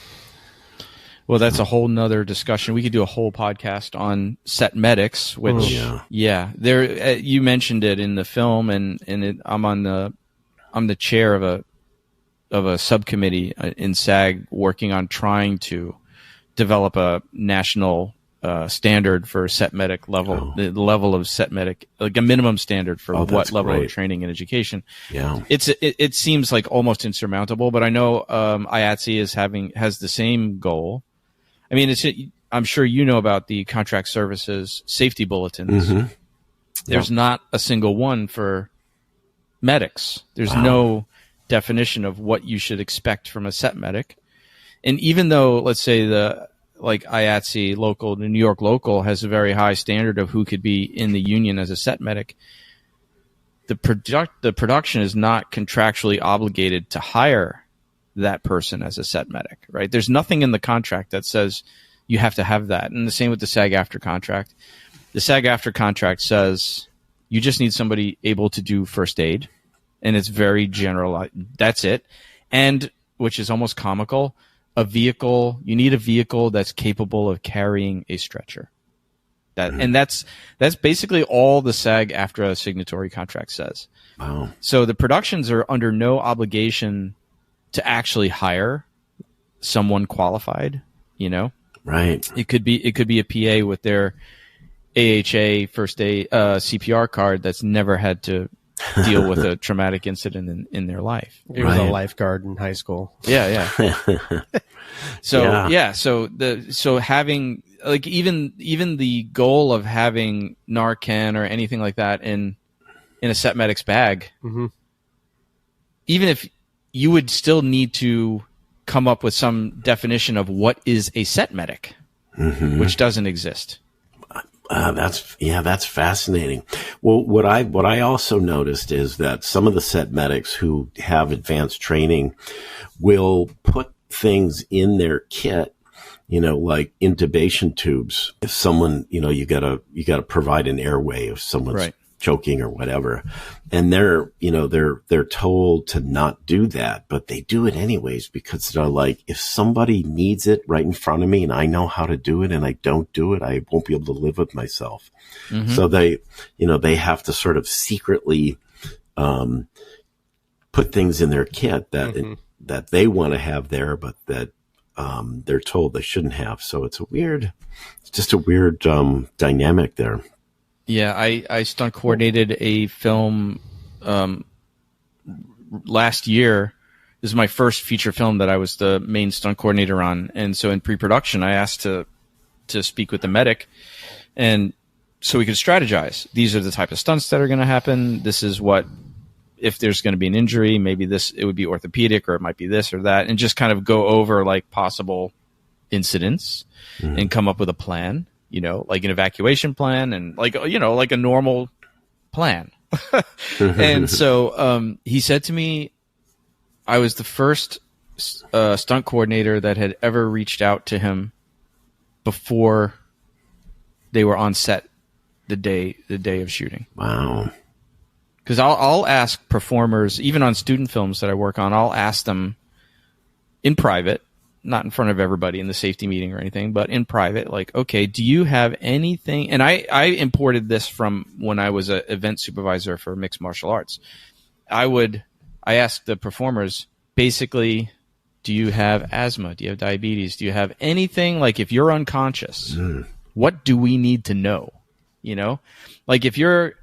Well, that's a whole nother discussion. We could do a whole podcast on set medics, which, there, you mentioned it in the film, and I'm the chair of a subcommittee in SAG working on trying to develop a national standard for set medic level, the level of set medic, like a minimum standard for what level of training and education. Yeah, it seems like almost insurmountable, but I know IATSE has the same goal. I mean, I'm sure you know about the contract services safety bulletins. Mm-hmm. There's not a single one for medics. There's no definition of what you should expect from a set medic. And even though, let's say IATSE local, the New York local has a very high standard of who could be in the union as a set medic, the production is not contractually obligated to hire that person as a set medic, right? There's nothing in the contract that says you have to have that. And the same with the SAG-AFTRA contract. The SAG-AFTRA contract says you just need somebody able to do first aid, and it's very general. That's it. And, which is almost comical, you need a vehicle that's capable of carrying a stretcher. And that's basically all the SAG-AFTRA signatory contract says. Wow. So the productions are under no obligation to actually hire someone qualified, Right. It could be a PA with their AHA first aid CPR card that's never had to deal with a traumatic incident in their life. It was a lifeguard in high school. Yeah. So having even the goal of having Narcan or anything like that in a set medic's bag, mm-hmm. even if you would still need to come up with some definition of what is a set medic, mm-hmm. which doesn't exist. That's fascinating. Well, what I also noticed is that some of the set medics who have advanced training will put things in their kit, like intubation tubes. If someone, you gotta provide an airway if someone's choking or whatever. And they're told to not do that, but they do it anyways because they're like, if somebody needs it right in front of me and I know how to do it and I don't do it, I won't be able to live with myself. Mm-hmm. So they have to sort of secretly, put things in their kit that they want to have there, but that, they're told they shouldn't have. So it's just a weird, dynamic there. Yeah, I stunt coordinated a film last year. This is my first feature film that I was the main stunt coordinator on. And so in pre-production, I asked to speak with the medic, and so we could strategize. These are the type of stunts that are going to happen. This is what, if there's going to be an injury, maybe it would be orthopedic, or it might be this or that, and just kind of go over like possible incidents and come up with a plan. Like an evacuation plan and like a normal plan. And so he said to me, I was the first stunt coordinator that had ever reached out to him before they were on set the day of shooting. Wow. Because I'll ask performers, even on student films that I work on, I'll ask them in private, not in front of everybody in the safety meeting or anything, but in private, like, okay, do you have anything? And I imported this from when I was an event supervisor for mixed martial arts. I asked the performers, basically, do you have asthma? Do you have diabetes? Do you have anything? Like, if you're unconscious, what do we need to know? Like if you're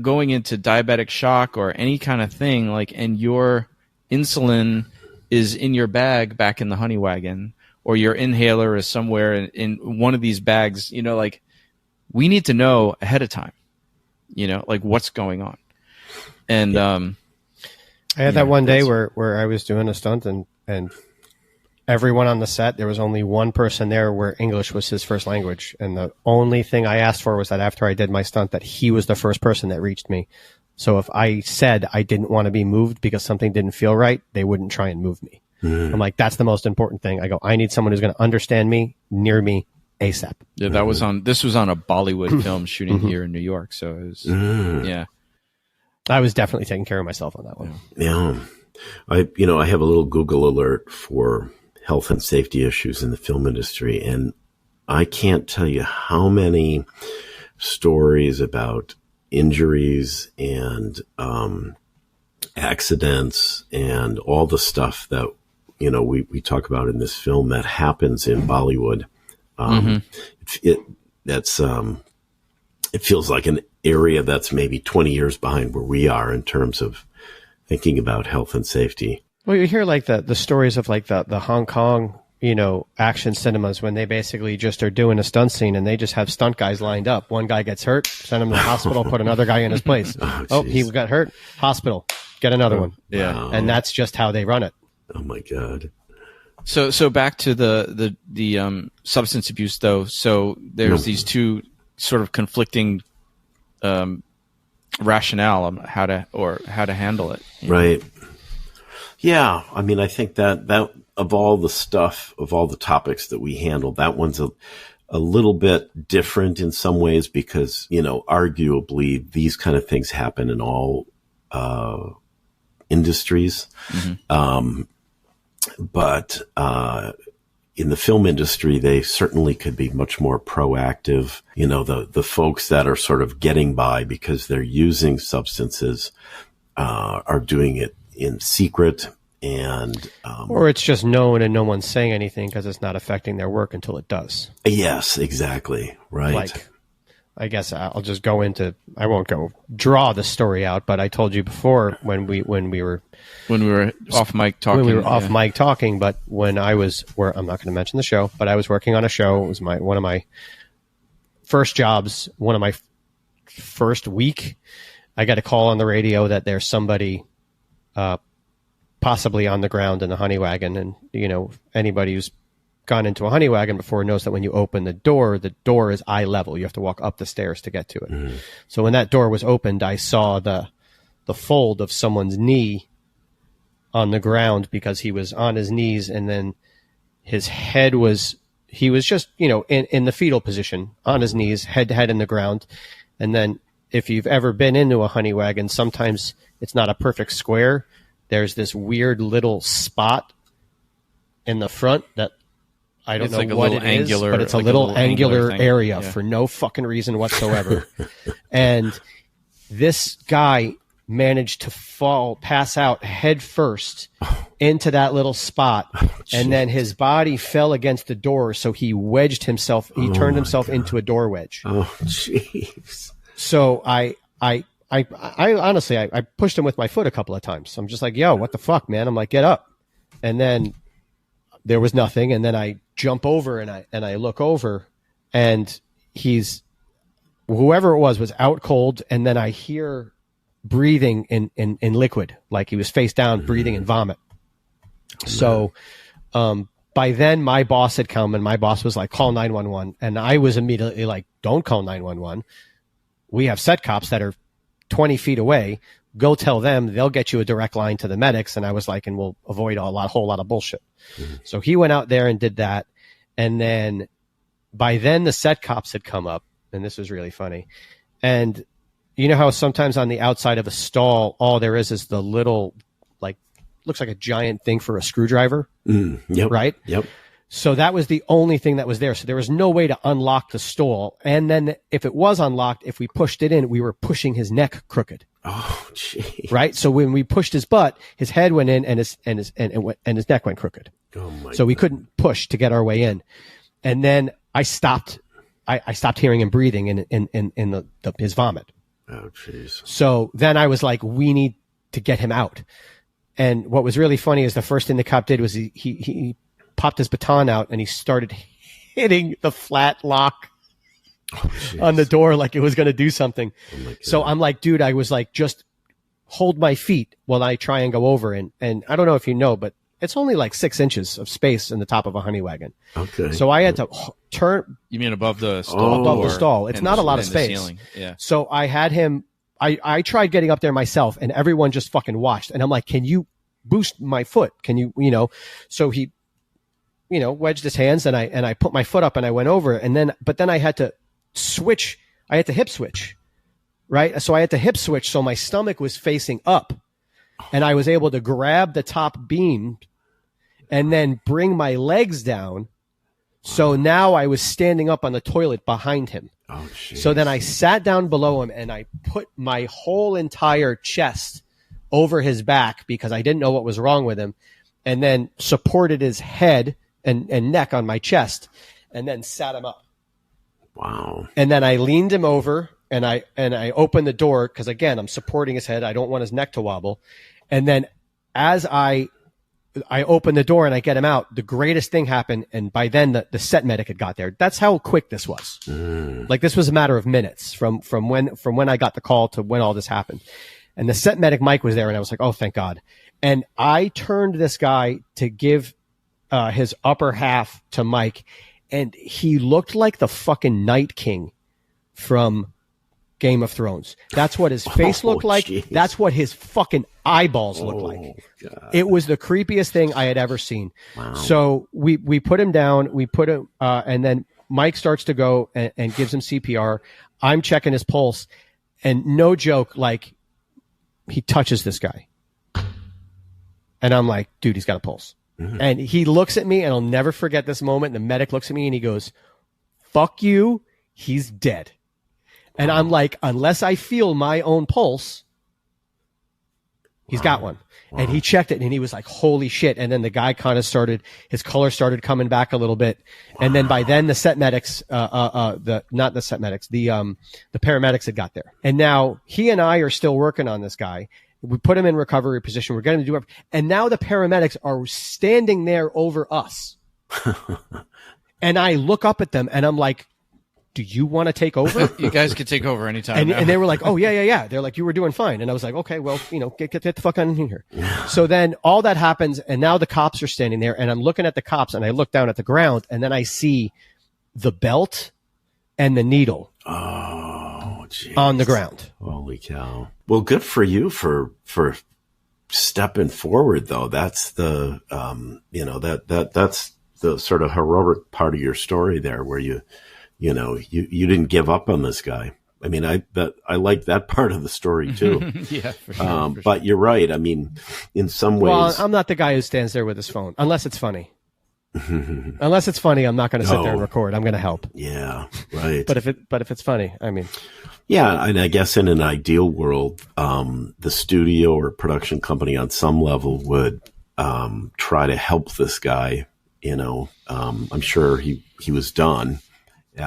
going into diabetic shock or any kind of thing, like, and your insulin is in your bag back in the honey wagon, or your inhaler is somewhere in one of these bags, like, we need to know ahead of time, like what's going on. And I had that one day where I was doing a stunt and everyone on the set, there was only one person there where English was his first language. And the only thing I asked for was that after I did my stunt, that he was the first person that reached me. So if I said I didn't want to be moved because something didn't feel right, they wouldn't try and move me. I'm like, that's the most important thing. I need someone who's going to understand me, near me, ASAP. Yeah, this was on a Bollywood film shooting here in New York. So it was, yeah. I was definitely taking care of myself on that one. Yeah. I have a little Google alert for health and safety issues in the film industry. And I can't tell you how many stories about injuries and accidents and all the stuff that we talk about in this film that happens in Bollywood. It feels like an area that's maybe 20 years behind where we are in terms of thinking about health and safety. Well, you hear like the stories of like the Hong Kong action cinemas when they basically just are doing a stunt scene and they just have stunt guys lined up. One guy gets hurt, send him to the hospital, put another guy in his place. He got hurt, hospital, get another one. Yeah. Wow. And that's just how they run it. Oh my God. So back to the substance abuse though. So there's these two sort of conflicting rationale on how to handle it. Right. Yeah. I mean, I think that of all the topics that we handled, that one's a little bit different in some ways because, arguably these kind of things happen in all industries. But in the film industry, they certainly could be much more proactive. The folks that are sort of getting by because they're using substances are doing it in secret, and or it's just known and no one's saying anything because it's not affecting their work until it does. Yes, exactly. Right. Like, I guess I'll just go into, I won't go draw the story out, but I told you before when we were off mic talking. When we were off mic talking, but when I was I'm not going to mention the show, but I was working on a show. It was one of my first jobs, one of my first week. I got a call on the radio that there's somebody possibly on the ground in the honey wagon, and anybody who's gone into a honey wagon before knows that when you open the door is eye level. You have to walk up the stairs to get to it. So when that door was opened, I saw the fold of someone's knee on the ground because he was on his knees, and then his head he was just, in the fetal position on his knees, head to head in the ground. And then if you've ever been into a honey wagon, sometimes it's not a perfect square. There's this weird little spot in the front that I don't know what it is, but it's a little angular area for no fucking reason whatsoever. And this guy managed to pass out head first into that little spot. And then his body fell against the door. So he wedged himself. He turned himself into a door wedge. Oh, jeez. So I honestly, I pushed him with my foot a couple of times. I'm just like, yo, what the fuck, man? I'm like, get up. And then there was nothing. And then I jump over and I look over, and whoever it was out cold. And then I hear breathing in liquid, like he was face down, breathing in vomit. So, by then my boss had come, and my boss was like, call 911. And I was immediately like, don't call 911. We have set cops that are 20 feet away. Go tell them, they'll get you a direct line to the medics. And I was like, and we'll avoid a whole lot of bullshit. Mm-hmm. So he went out there and did that. And then by then the set cops had come up, and this was really funny. And you know how sometimes on the outside of a stall, all there is the little, like, looks like a giant thing for a screwdriver. Yep. Right? Yep. So that was the only thing that was there. So there was no way to unlock the stall. And then if it was unlocked, if we pushed it in, we were pushing his neck crooked. Oh, gee. Right? So when we pushed his butt, his head went in and his neck went crooked. Oh my so we couldn't push to get our way in. And then I stopped hearing him breathing in his vomit. Oh, jeez. So then I was like, we need to get him out. And what was really funny is the first thing the cop did was he popped his baton out and he started hitting the flat lock on the door like it was going to do something. Oh, so I'm like, dude, I was like, just hold my feet while I try and go over. And I don't know if you know, but it's only like 6 inches of space in the top of a honey wagon. Okay. So I had to turn. You mean above the stall? Above the stall. It's not a lot of space. Yeah. So I had him, I tried getting up there myself, and everyone just fucking watched. And I'm like, can you boost my foot? Can you, so he, wedged his hands, and I put my foot up and I went over, but then I had to switch. I had to hip switch, right? So I had to hip switch. So my stomach was facing up, and I was able to grab the top beam and then bring my legs down. So now I was standing up on the toilet behind him. Oh, geez. So then I sat down below him and I put my whole entire chest over his back because I didn't know what was wrong with him, and then supported his head and neck on my chest, and then sat him up. Wow. And then I leaned him over, and I opened the door because, again, I'm supporting his head. I don't want his neck to wobble. And then as I open the door and I get him out, the greatest thing happened. And by then the set medic had got there. That's how quick this was. Like, this was a matter of minutes from when I got the call to when all this happened. And the set medic, Mike, was there, and I was like, oh, thank God. And I turned this guy to give his upper half to Mike, and he looked like the fucking Night King from Game of Thrones. That's what his face looked like. Geez. That's what his fucking eyeballs looked like. God. It was the creepiest thing I had ever seen. Wow. So we put him down. We put him, and then Mike starts to go and gives him CPR. I'm checking his pulse, and no joke, like, he touches this guy, and I'm like, dude, he's got a pulse. Mm-hmm. And he looks at me, and I'll never forget this moment. The medic looks at me and he goes, fuck you, he's dead. And I'm like, unless I feel my own pulse, he's got one. Wow. And he checked it, and he was like, holy shit. And then the guy kind of his color started coming back a little bit. Wow. And then by then the set medics, the paramedics had got there. And now he and I are still working on this guy. We put him in recovery position. We're going to do it. And now the paramedics are standing there over us. And I look up at them, and I'm like, do you want to take over? You guys could take over anytime. And they were like, oh, yeah. They're like, you were doing fine. And I was like, okay, well, get the fuck on in here. So then all that happens, and now the cops are standing there, and I'm looking at the cops, and I look down at the ground, and then I see the belt and the needle on the ground. Holy cow. Well, good for you for stepping forward, though. That's the, that's the sort of heroic part of your story there, where you didn't give up on this guy. I mean, I like that part of the story too. Yeah, for sure, but you're right. I mean, in some ways, well, I'm not the guy who stands there with his phone unless it's funny. Unless it's funny, I'm not going to sit there and record. I'm going to help. Yeah, right. But if it's funny, I mean, yeah, and I guess in an ideal world, the studio or production company on some level would try to help this guy. You know, I'm sure he was done.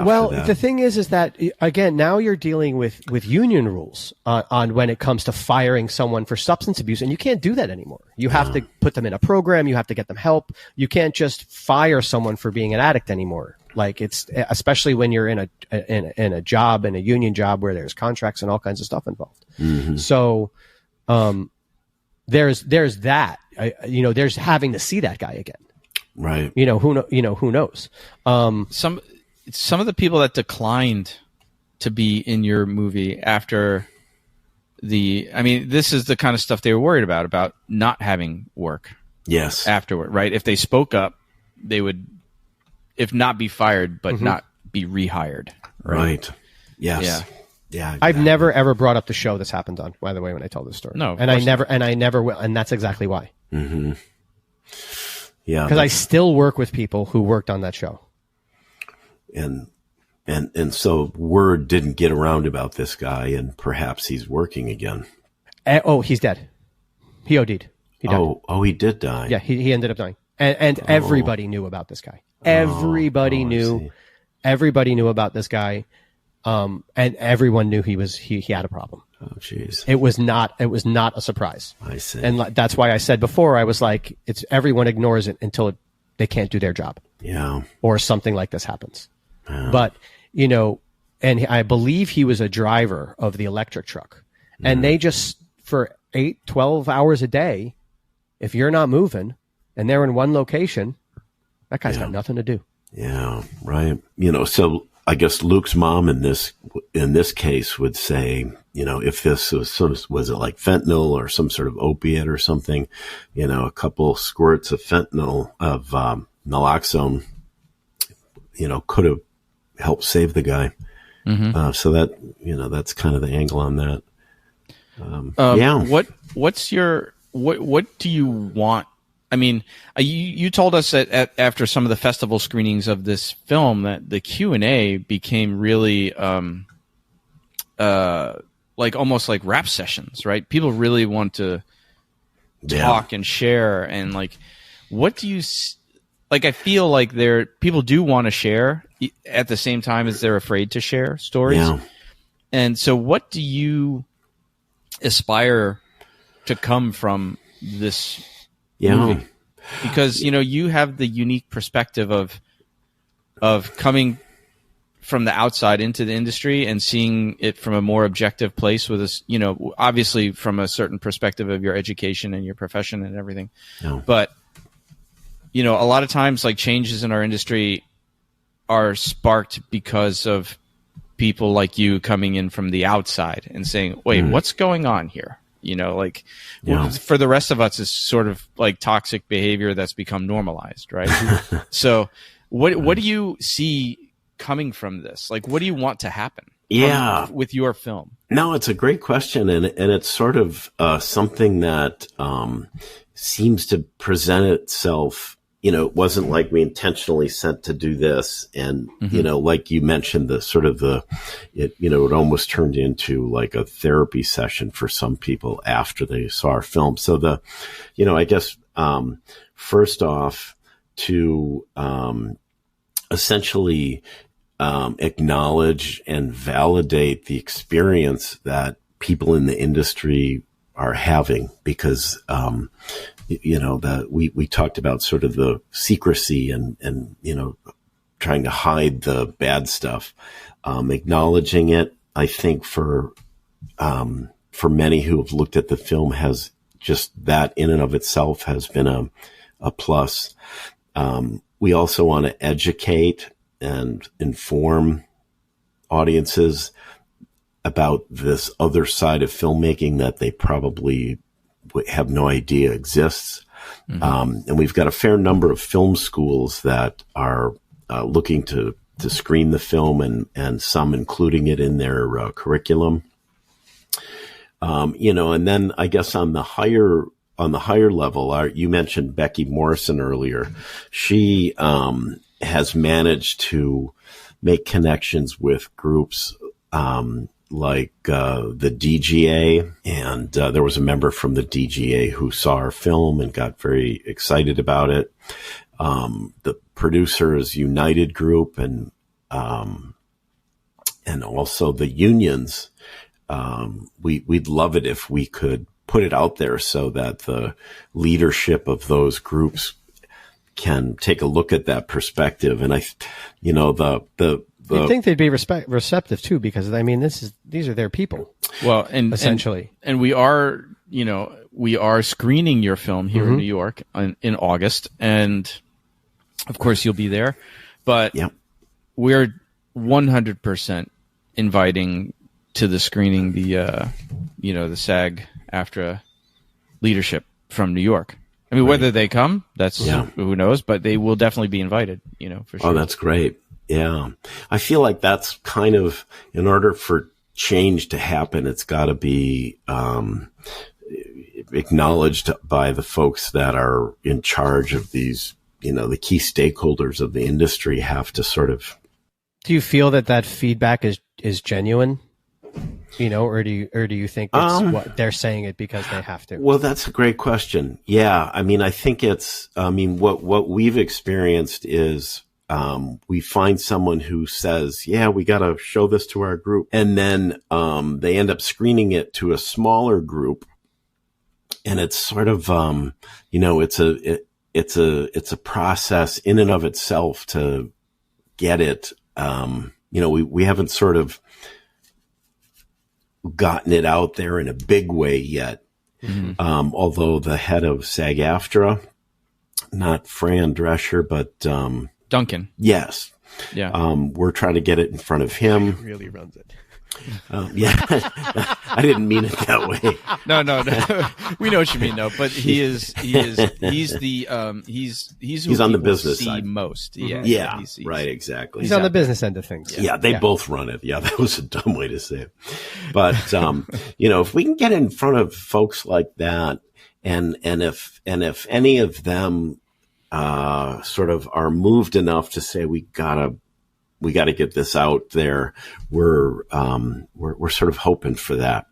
Well, the thing is that, again, now you're dealing with union rules on when it comes to firing someone for substance abuse, and you can't do that anymore. You have to put them in a program. You have to get them help. You can't just fire someone for being an addict anymore. Like, it's especially when you're in a job, in a union job where there's contracts and all kinds of stuff involved. Mm-hmm. So there's that. There's having to see that guy again. Right. Who knows? Some of the people that declined to be in your movie after this is the kind of stuff they were worried about not having work. Yes. Afterward, right? If they spoke up, they would, if not be fired, but not be rehired. Right. Yes. Yeah. Yeah. Exactly. I've never ever brought up the show this happened on, by the way, when I tell this story. No. And I never will. And that's exactly why. Mm-hmm. Yeah. Because I still work with people who worked on that show. And so word didn't get around about this guy, and perhaps he's working again. He's dead. He OD'd. He died. He did die. Yeah, he ended up dying. And everybody knew about this guy. Everybody knew. Everybody knew about this guy. And everyone knew he had a problem. Oh, jeez. It was not a surprise. I see. And that's why I said before, I was like, it's everyone ignores it until they can't do their job. Yeah. Or something like this happens. But, and I believe he was a driver of the electric truck. And they just, for 12 hours a day, if you're not moving and they're in one location, that guy's got nothing to do. Yeah, right. So I guess Luke's mom in this case would say, if this was it like fentanyl or some sort of opiate or something, a couple squirts of fentanyl, of naloxone, could have helped save the guy. Mm-hmm. So that, that's kind of the angle on that. Yeah. What do you want? I mean, you told us that after some of the festival screenings of this film that the Q&A became really like almost like rap sessions, right? People really want to talk and share, and like, what do you like? I feel like people do want to share at the same time as they're afraid to share stories. Yeah. And so, what do you aspire to come from this movie? Because you have the unique perspective of coming from the outside into the industry and seeing it from a more objective place with us, obviously from a certain perspective of your education and your profession and everything. No. But a lot of times, like, changes in our industry are sparked because of people like you coming in from the outside and saying, wait, what's going on here? For the rest of us, it's sort of like toxic behavior that's become normalized, right? So what do you see coming from this? Like, what do you want to happen with your film? No, it's a great question. And it's sort of something that seems to present itself. It wasn't like we intentionally set to do this. And, like you mentioned, it almost turned into like a therapy session for some people after they saw our film. So I guess, first off, to essentially acknowledge and validate the experience that people in the industry are having, because we talked about sort of the secrecy and trying to hide the bad stuff. Acknowledging it, I think for many who have looked at the film, has just that in and of itself has been a plus. We also want to educate and inform audiences about this other side of filmmaking that they probably have no idea exists. And we've got a fair number of film schools that are looking to to screen the film and some including it in their curriculum. And then I guess on the higher level, you mentioned Becky Morrison earlier. She has managed to make connections with groups like the DGA, and there was a member from the DGA who saw our film and got very excited about it. The Producers United group and also the unions. We'd love it if we could put it out there so that the leadership of those groups can take a look at that perspective. And you'd think they'd be receptive too, because these are their people. Well, and essentially, and we are screening your film here in New York in August, and of course you'll be there. But we're 100% inviting to the screening the SAG-AFTRA leadership from New York. I mean, whether they come, that's who knows, but they will definitely be invited. For sure. Oh, that's great. Yeah. I feel like that's kind of, in order for change to happen, it's got to be acknowledged by the folks that are in charge of these, the key stakeholders of the industry have to sort of. Do you feel that feedback is genuine? Or do you think it's what they're saying it because they have to? Well, that's a great question. Yeah. I think what we've experienced is, we find someone who says, yeah, we got to show this to our group. And then, they end up screening it to a smaller group. And it's sort of, it's a process in and of itself to get it. We haven't sort of gotten it out there in a big way yet. Although the head of SAG-AFTRA, not Fran Drescher, but, Duncan. Yes. Yeah. We're trying to get it in front of him. He really runs it. Yeah. I didn't mean it that way. No. We know what you mean, though. But he's on the business side most. Yeah. Yeah. Right. Exactly. He's on the business end of things. Yeah. They both run it. Yeah. That was a dumb way to say it. But, if we can get in front of folks like that, and if any of them, sort of are moved enough to say, we gotta get this out there. We're sort of hoping for that.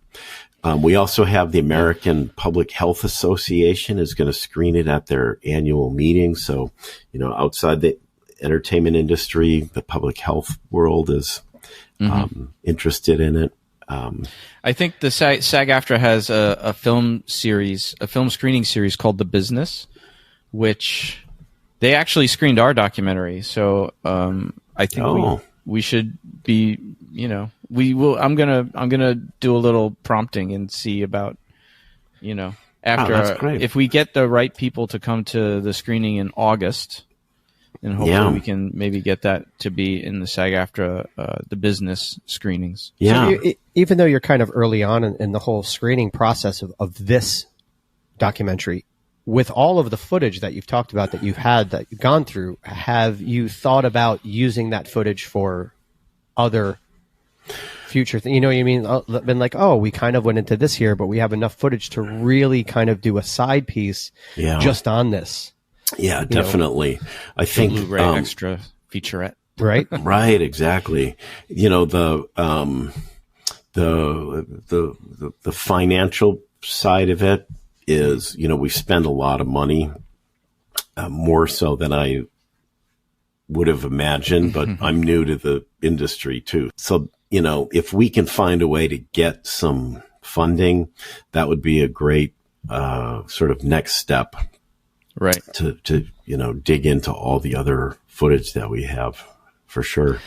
We also have the American Public Health Association is going to screen it at their annual meeting. So, outside the entertainment industry, the public health world is, interested in it. I think the SAG-AFTRA has a film screening series called The Business, which they actually screened our documentary. So, I think we should be, we will, I'm going to do a little prompting and see about, after, if we get the right people to come to the screening in August, and hopefully we can maybe get that to be in the SAG-AFTRA, the business screenings. Yeah. So even though you're kind of early on in the whole screening process of this documentary, with all of the footage that you've talked about that you've gone through, have you thought about using that footage for other future things? You know what I mean? Been like, we kind of went into this here, but we have enough footage to really kind of do a side piece just on this. Yeah, definitely. I think Blu-ray extra featurette. Right. Right. Exactly. The financial side of it is, we spend a lot of money, more so than I would have imagined, but I'm new to the industry too. So, if we can find a way to get some funding, that would be a great, sort of next step. Right. To dig into all the other footage that we have, for sure.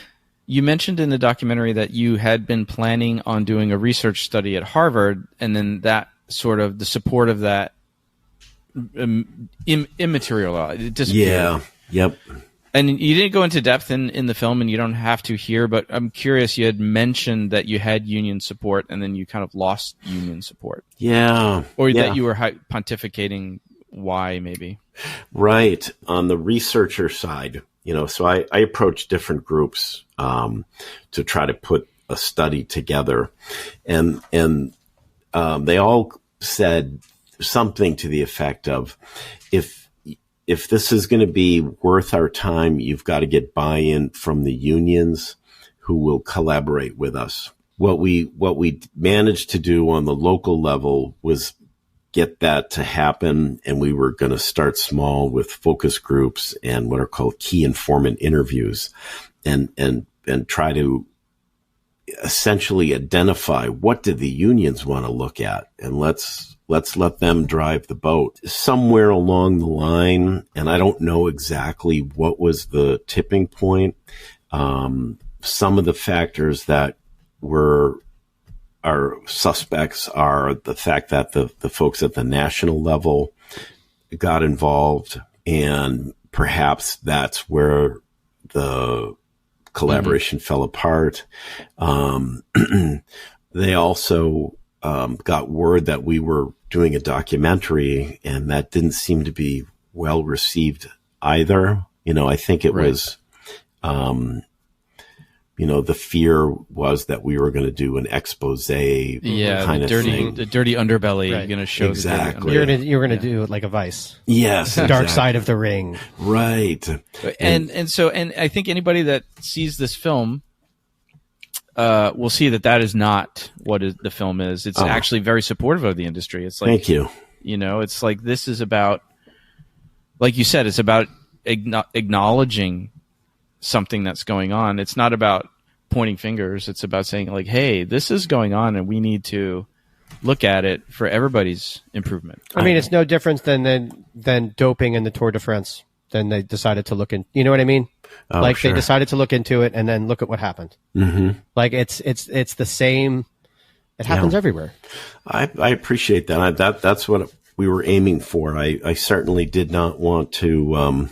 You mentioned in the documentary that you had been planning on doing a research study at Harvard, and then that sort of the support of that immaterial. It disappeared. Yeah. Yep. And you didn't go into depth in the film, and you don't have to here, but I'm curious, you had mentioned that you had union support, and then you kind of lost union support. Yeah. Or that you were pontificating why, maybe. Right. On the researcher side, So I approached different groups to try to put a study together, and they all said something to the effect of, if this is going to be worth our time, you've got to get buy-in from the unions who will collaborate with us. What we managed to do on the local level was get that to happen, and we were going to start small with focus groups and what are called key informant interviews, and try to essentially identify what do the unions want to look at, and let's let them drive the boat. Somewhere along the line, and I don't know exactly what was the tipping point, some of the factors that were our suspects are the fact that the folks at the national level got involved, and perhaps that's where the collaboration fell apart. They also got word that we were doing a documentary, and that didn't seem to be well received either. I think it was the fear was that we were going to do an expose kind of thing. The dirty underbelly. Right. You're going to show exactly. You're going to do it like a Vice. Yes, Dark Side of the Ring. Right. And I think anybody that sees this film will see that is not what the film is. It's actually very supportive of the industry. It's like, thank you. It's like, this is about, like you said, it's about acknowledging something that's going on. It's not about pointing fingers. It's about saying, like, hey, this is going on, and we need to look at it for everybody's improvement. I mean, it's no different than doping in the Tour de France. Then they decided to look in. You know what I mean? They decided to look into it, and then look at what happened. Mm-hmm. Like it's the same. It happens everywhere. I appreciate that. That's what we were aiming for. I certainly did not want to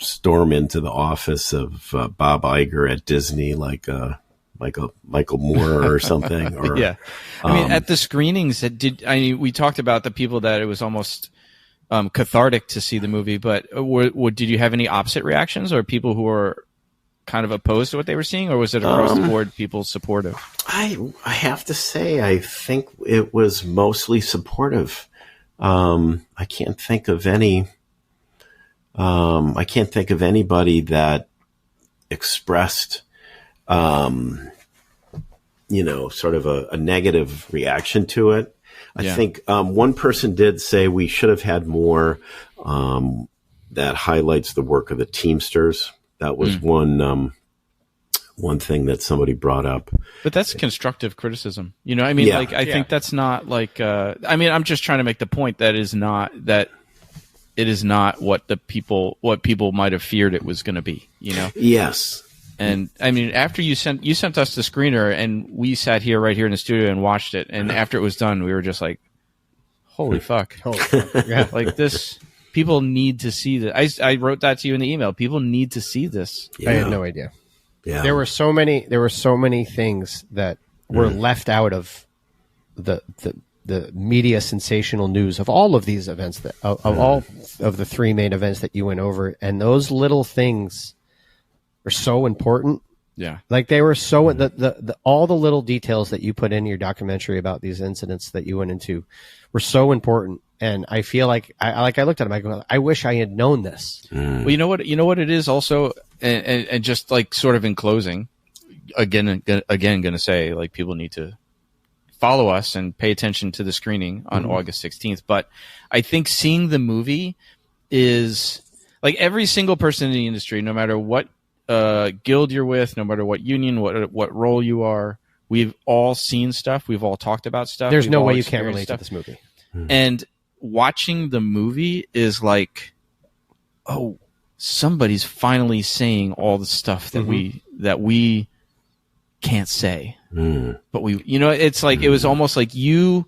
storm into the office of Bob Iger at Disney like a Michael Moore or something. Or, yeah, I mean, at the screenings, we talked about the people that it was almost cathartic to see the movie, but did you have any opposite reactions, or people who were kind of opposed to what they were seeing, or was it across the board people supportive? I have to say, I think it was mostly supportive. I can't think of any. I can't think of anybody that expressed, sort of a negative reaction to it. I think one person did say we should have had more that highlights the work of the Teamsters. That was one thing that somebody brought up. But that's constructive criticism. I think that's not like. I'm just trying to make the point that it is not what people might have feared it was going to be, Yes. And I mean, after you sent us the screener, and we sat here right here in the studio and watched it, and after it was done, we were just like, holy fuck. Yeah. Like, this, people need to see this. I wrote that to you in the email. People need to see this. Yeah. I had no idea. Yeah. There were so many things that were left out of the media sensational news of all of these events, of all of the three main events that you went over, and those little things are so important. Yeah, like they were so the all the little details that you put in your documentary about these incidents that you went into were so important. And I feel like I looked at them, I go, I wish I had known this. Well, you know what it is also, and just like sort of in closing, again going to say, like, people need to follow us and pay attention to the screening on August 16th. But I think seeing the movie is, like, every single person in the industry, no matter what guild you're with, no matter what union, what role you are, we've all seen stuff. We've all talked about stuff. There's no way you can't relate to this movie. And watching the movie is like, oh, somebody's finally saying all the stuff that we can't say. But it's like, it was almost like you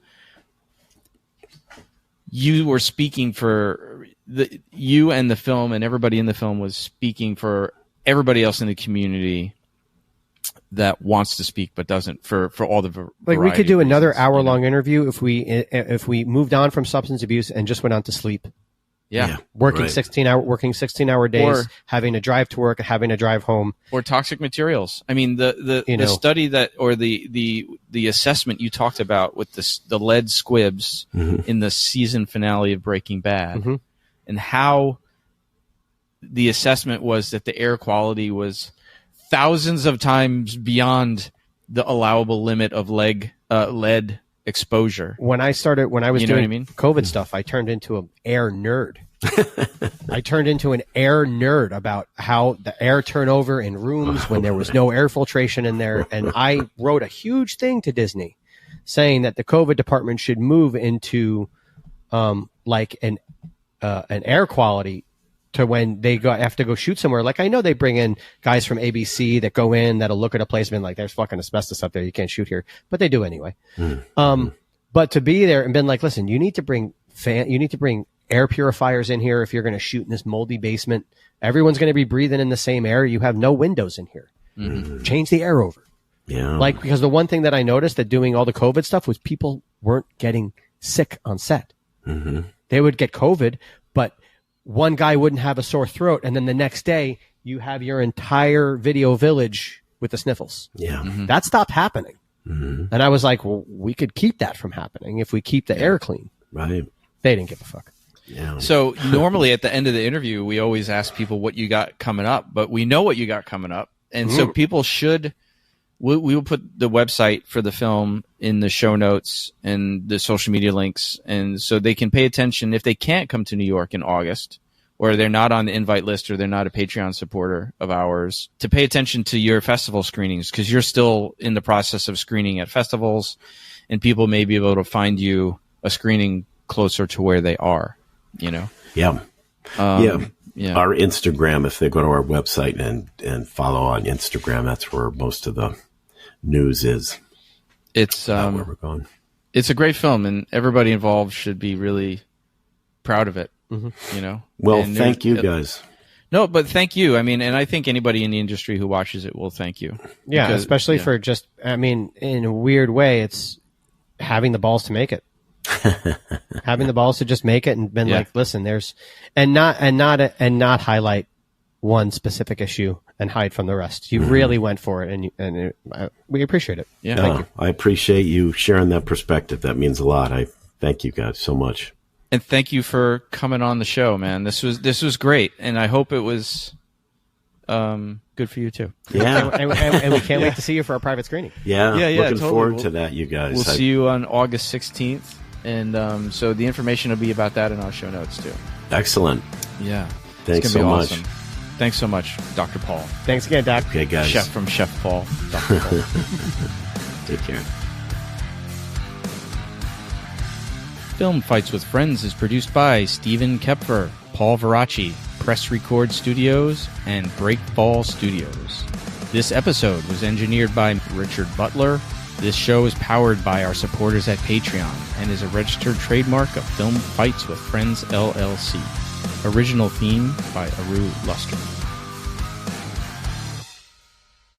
were speaking for you and the film, and everybody in the film was speaking for everybody else in the community that wants to speak but doesn't, for all the like, we could do another hour-long interview if we moved on from substance abuse and just went on to sleep. Yeah. Working 16-hour days, Or, having to drive to work, having to drive home. Or toxic materials. I mean, the study that, or the assessment you talked about with the lead squibs in the season finale of Breaking Bad, and how the assessment was that the air quality was thousands of times beyond the allowable limit of lead exposure. When I was doing COVID stuff, I turned into an air nerd. I turned into an air nerd about how the air turnover in rooms when there was no air filtration in there. And I wrote a huge thing to Disney saying that the COVID department should move into like an air quality to when they have to go shoot somewhere. Like, I know they bring in guys from ABC that go in, that'll look at a place and be like, there's fucking asbestos up there, you can't shoot here. But they do anyway. But to be there and been like, listen, you need to bring air purifiers in here if you're going to shoot in this moldy basement. Everyone's going to be breathing in the same air. You have no windows in here. Change the air over. Yeah. Like, because the one thing that I noticed that doing all the COVID stuff was people weren't getting sick on set. They would get COVID, but one guy wouldn't have a sore throat, and then the next day you have your entire video village with the sniffles. That stopped happening. And I was like, well, we could keep that from happening if we keep the air clean. Right. They didn't give a fuck. Yeah. So normally at the end of the interview, we always ask people what you got coming up, but we know what you got coming up. And so people should, we will put the website for the film in the show notes and the social media links. And so they can pay attention if they can't come to New York in August, or they're not on the invite list, or they're not a Patreon supporter of ours, to pay attention to your festival screenings, because you're still in the process of screening at festivals, and people may be able to find you a screening closer to where they are, you know? Yeah. Yeah. Our Instagram, if they go to our website and follow on Instagram, that's where most of the news is. It's where we're going. It's a great film, and everybody involved should be really proud of it. You know. Well, thank you guys. No, but thank you. I mean, and I think anybody in the industry who watches it will thank you. Yeah, because, especially for just, I mean, in a weird way, it's having the balls to make it. Having the balls to just make it and been like, listen, there's, and not highlight one specific issue and hide from the rest. You really went for it, and we appreciate it. Yeah, thank you. I appreciate you sharing that perspective. That means a lot. I thank you guys so much. And thank you for coming on the show, man. This was great, and I hope it was good for you too. Yeah, and we can't wait to see you for our private screening. Yeah, looking totally. forward to that, you guys. We'll see you on August 16th, and so the information will be about that in our show notes too. Excellent. Yeah, thanks so much. Awesome. Thanks so much, Dr. Paul. Thanks again, Doc. Okay, guys. Chef from Chef Paul. Dr. Paul. Take care. Film Fights with Friends is produced by Stephen Kepfer, Paul Veracci, Press Record Studios, and Breakfall Studios. This episode was engineered by Richard Butler. This show is powered by our supporters at Patreon and is a registered trademark of Film Fights with Friends, LLC. Original theme by Aru Luster.